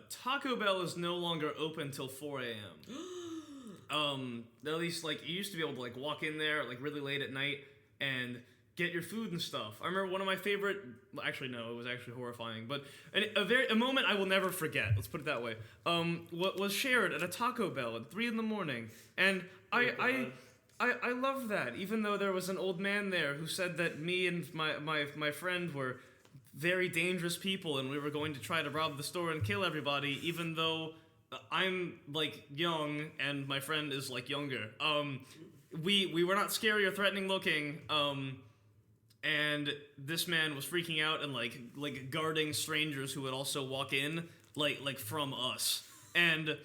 Taco Bell is no longer open till 4 a.m. At least like you used to be able to like walk in there like really late at night and get your food and stuff. I remember one of my favorite. Actually, no, it was actually horrifying. But a moment I will never forget. Let's put it that way. What was shared at a Taco Bell at 3 a.m, and I loved that. Even though there was an old man there who said that me and my friend were very dangerous people, and we were going to try to rob the store and kill everybody. Even though I'm like young and my friend is like younger. We were not scary or threatening looking. And this man was freaking out and like guarding strangers who would also walk in like from us. And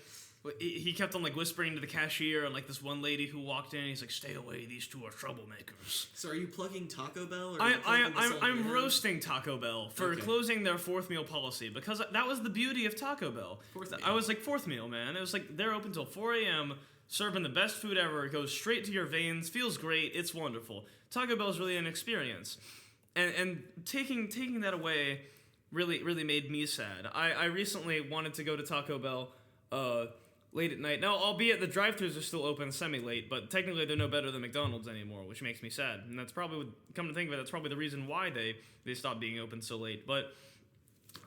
he kept on like whispering to the cashier and like this one lady who walked in. He's like, "Stay away, these two are troublemakers." So are you plugging Taco Bell? Or I'm roasting Taco Bell for closing their fourth meal policy, because that was the beauty of Taco Bell. I was like, fourth meal, man. It was like they're open till 4 a.m. serving the best food ever. It goes straight to your veins, feels great, it's wonderful. Taco Bell is really an experience. And taking that away really made me sad. I recently wanted to go to Taco Bell late at night. Now, albeit the drive-thrus are still open semi-late, but technically they're no better than McDonald's anymore, which makes me sad. And that's probably, come to think of it, that's probably the reason why they stopped being open so late. But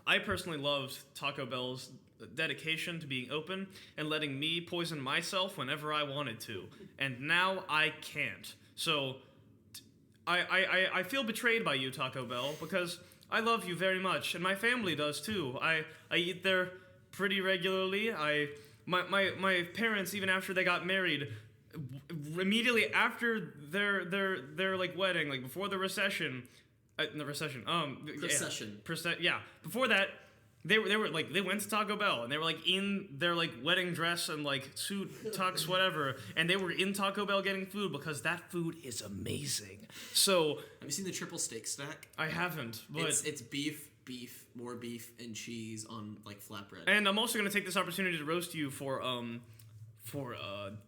I personally loved Taco Bell's dedication to being open and letting me poison myself whenever I wanted to. And now I can't. So I feel betrayed by you, Taco Bell, because I love you very much, and my family does too. I eat there pretty regularly. My parents, even after they got married, immediately after their like wedding, like before the recession, before that, they were like, they went to Taco Bell and they were like in their like wedding dress and like suit, tux, whatever, and they were in Taco Bell getting food because that food is amazing. So have you seen the triple steak stack? I haven't, but it's beef, more beef and cheese on like flatbread. And I'm also gonna take this opportunity to roast you for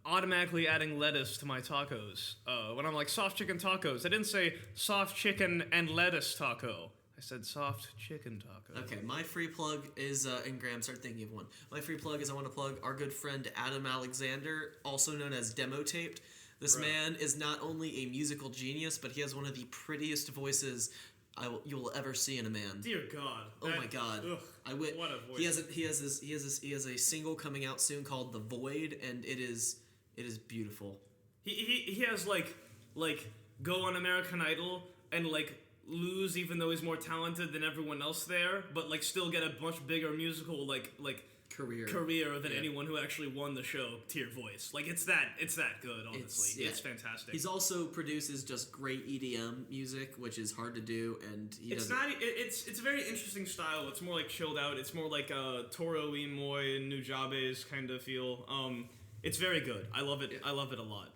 automatically adding lettuce to my tacos. When I'm like soft chicken tacos, I didn't say soft chicken and lettuce taco. I said soft chicken taco. Okay, my free plug is, and Graham, start thinking of one. My free plug is I want to plug our good friend Adam Alexander, also known as Demo Taped. This man is not only a musical genius, but he has one of the prettiest voices you will ever see in a man. Dear God. Oh my God. Ugh, what a voice. He has a single coming out soon called The Void, and it is beautiful. He has like go on American Idol and like lose even though he's more talented than everyone else there, but like still get a much bigger musical like career than anyone who actually won the show tier voice. Like it's that good, honestly. It's fantastic. He's also produces just great EDM music, which is hard to do, and it's a very interesting style. It's more like chilled out. It's more like a Toro y Moi Nujabes kind of feel. It's very good. I love it. Yeah. I love it a lot.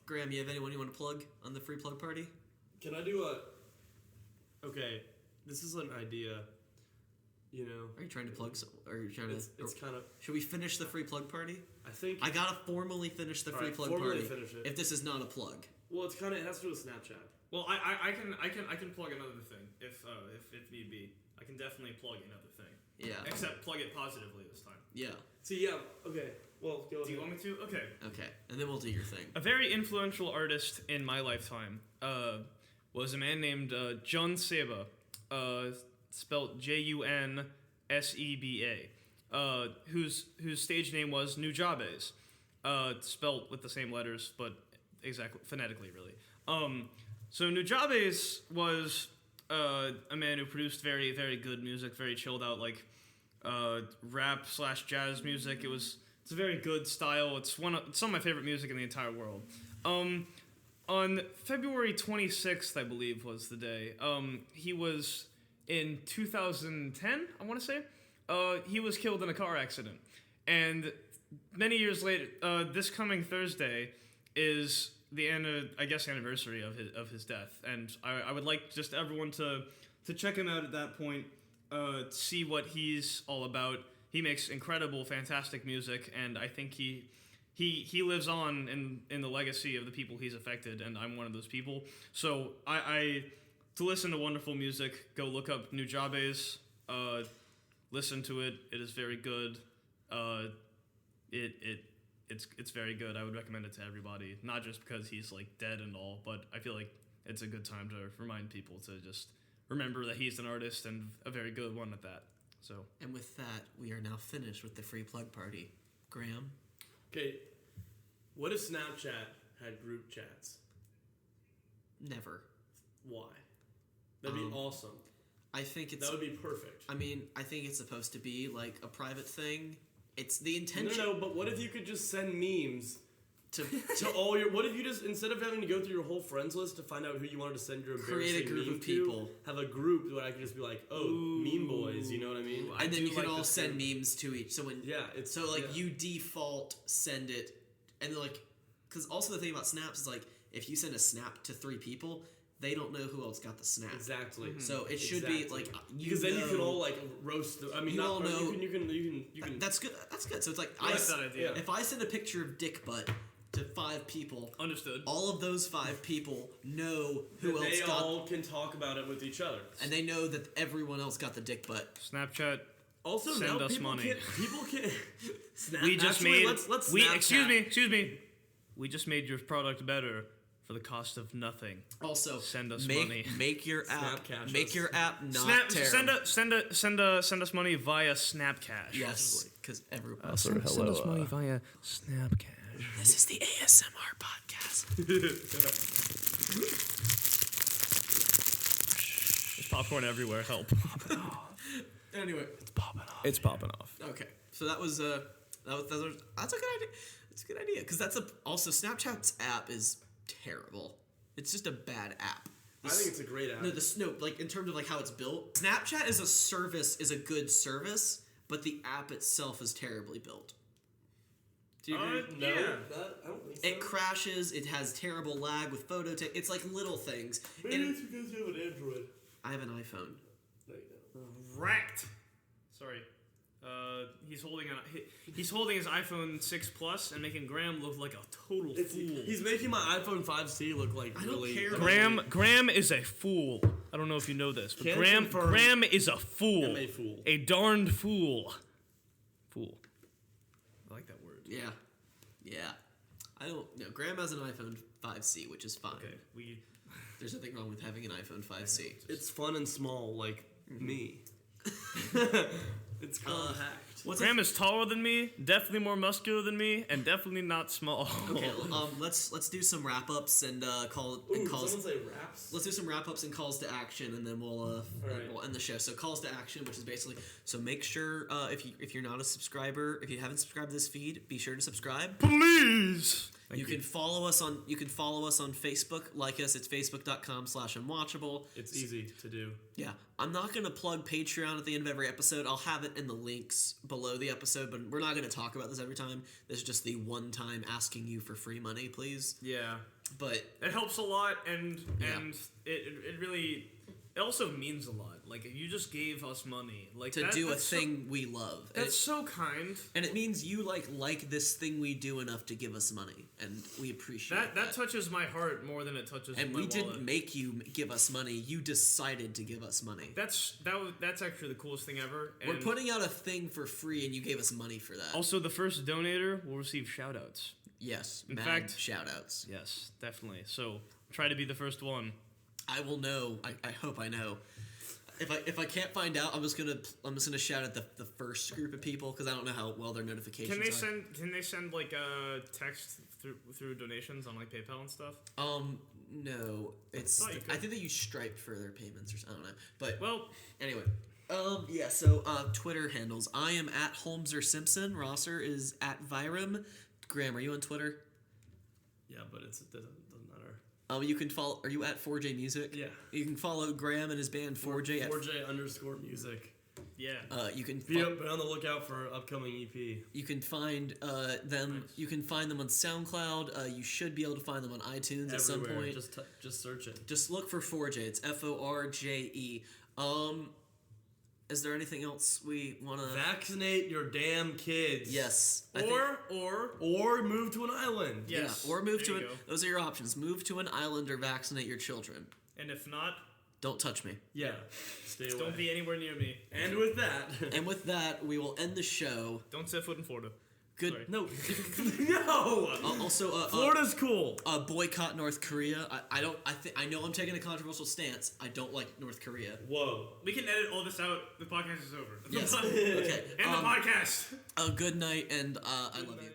Graham, you have anyone you want to plug on the free plug party? Can I do a... Okay, this is an idea, you know. Are you trying to plug some? Are you trying to... It's kind of... Should we finish the free plug party? I think... I gotta formally finish the free plug formally party. Finish it. If this is not a plug. Well, it's kind of... It has to do with Snapchat. Well, I can plug another thing if need be. I can definitely plug another thing. Yeah. Except plug it positively this time. Yeah. See, yeah, okay. Well, go ahead. Do you want me to? Okay. Okay, and then we'll do your thing. A very influential artist in my lifetime was a man named John Seba, spelled Junseba, whose stage name was Nujabes, spelled with the same letters, but exactly phonetically, really. So Nujabes was a man who produced very, very good music, very chilled out, like rap/jazz music. It's a very good style. It's some of my favorite music in the entire world. On February 26th, I believe, was the day. He was in 2010, I want to say. He was killed in a car accident. And many years later, this coming Thursday is the anniversary of his death. And I would like just everyone to check him out at that point, see what he's all about. He makes incredible, fantastic music, and I think he lives on in the legacy of the people he's affected, and I'm one of those people. So I to listen to wonderful music, go look up Nujabes, listen to it. It is very good. It's very good. I would recommend it to everybody, not just because he's like dead and all, but I feel like it's a good time to remind people to just remember that he's an artist and a very good one at that. So. And with that, we are now finished with the free plug party. Graham? Okay, what if Snapchat had group chats? Never. Why? That'd be awesome. I think it's... That would be perfect. I mean, I think it's supposed to be like a private thing. It's the intention... No, but what if you could just send memes to all your... What if you just, instead of having to go through your whole friends list to find out who you wanted to send your embarrassing create a group meme of people. to, have a group where I could just be like, meme boys, you know what I mean? And then you can like all this send too. memes to each. So when you default send it, and like, because also the thing about snaps is like, if you send a snap to 3 people, they don't know who else got the snap. Exactly. Mm-hmm. So it should be like because then you can all like roast. You can. That's good. That's good. So it's like I like that idea. If I send a picture of dick butt to 5 people, understood. All of those 5 people know who else they got. They all can talk about it with each other, and they know that everyone else got the dick butt. Snapchat. Also, send now us people money. People can. We just Actually, made. Let's excuse me. We just made your product better for the cost of nothing. Also, send us money. Make your app. Make your app not terrible. Send us money via Snapcash. Yes, because everyone. Send us money via Snapcash. This is the ASMR podcast. There's popcorn everywhere. Help. Anyway, It's popping off. Okay, so that's a good idea. It's a good idea because also Snapchat's app is terrible. It's just a bad app. I think it's a great app. Like in terms of like how it's built, Snapchat as a service is a good service, but the app itself is terribly built. Do you agree? No, yeah. I don't think so. It crashes. It has terrible lag with photo. It's like little things. Maybe it's because you have an Android. I have an iPhone. No, you don't. wrecked. Sorry. He's holding his iPhone 6 Plus and making Graham look like a total fool. He's making my iPhone 5C look like I don't really. care. Graham is a fool. I don't know if you know this, but Can't Graham confirm. is a fool. I'm a fool. A darned fool. Fool. I like that word. Yeah. I don't know. Graham has an iPhone 5C, which is fine. Okay, There's nothing wrong with having an iPhone 5C. It's fun and small, like me. It's compact. Graham is taller than me, definitely more muscular than me, and definitely not small. Okay, let's do some wrap ups and calls. Someone say raps? Let's do some wrap ups and calls to action, and then we'll right. we'll end the show. So calls to action, which is basically make sure if you're not a subscriber, if you haven't subscribed to this feed, be sure to subscribe. Please. You can follow us on Facebook. Like us, it's facebook.com/unwatchable. It's easy to do. Yeah, I'm not gonna plug Patreon at the end of every episode. I'll have it in the links below the episode, but we're not gonna talk about this every time. This is just the one time asking you for free money, please. Yeah. But It helps a lot, and it really also means a lot. Like, you just gave us money, like to do a thing we love. That's so kind. And it means you like this thing we do enough to give us money, and we appreciate that. That touches my heart more than it touches my and we wallet. didn't make you give us money. You decided to give us money. That's actually the coolest thing ever. We're And putting out a thing for free, and you gave us money for that. also, the first donator will receive shout-outs. Yes. In mad fact, shout-outs. Yes, definitely. So, try to be the first one. I will know. I hope I know. If I can't find out, I'm just gonna shout at the first group of people because I don't know how well their notifications are. Can they send like a text through donations on like PayPal and stuff? No. It's I thought you could. I think they use Stripe for their payments or I don't know. But Well, anyway. Yeah, so Twitter handles. I am at Holmes or Simpson. Rosser is at Viram. Graham, are you on Twitter? Yeah, but it doesn't matter. You can follow. Are you at 4J Music? Yeah. You can follow Graham and his band 4J. 4J_music. yeah. You can. Be on the lookout for upcoming EP. You can find them. Nice. You can find them on SoundCloud. You should be able to find them on iTunes at some Everywhere. point. Just search it. Just look for 4J. It's FORJE. Is there anything else we want to? Vaccinate your damn kids. Yes. Or move to an island. Yes. Yeah, or move to There it. you go. Those are your options. Move to an island or vaccinate your children. And if not, Don't touch me. Yeah. Stay away. don't be anywhere near me. And with that. And with that, we will end the show. Don't set foot in Florida. Good. Sorry. No. No. Also, Florida's cool. boycott North Korea. I know I'm taking a controversial stance. I don't like North Korea. Whoa. We can edit all this out. The podcast is over. Yes. Okay. End the podcast. Good night, and I love you.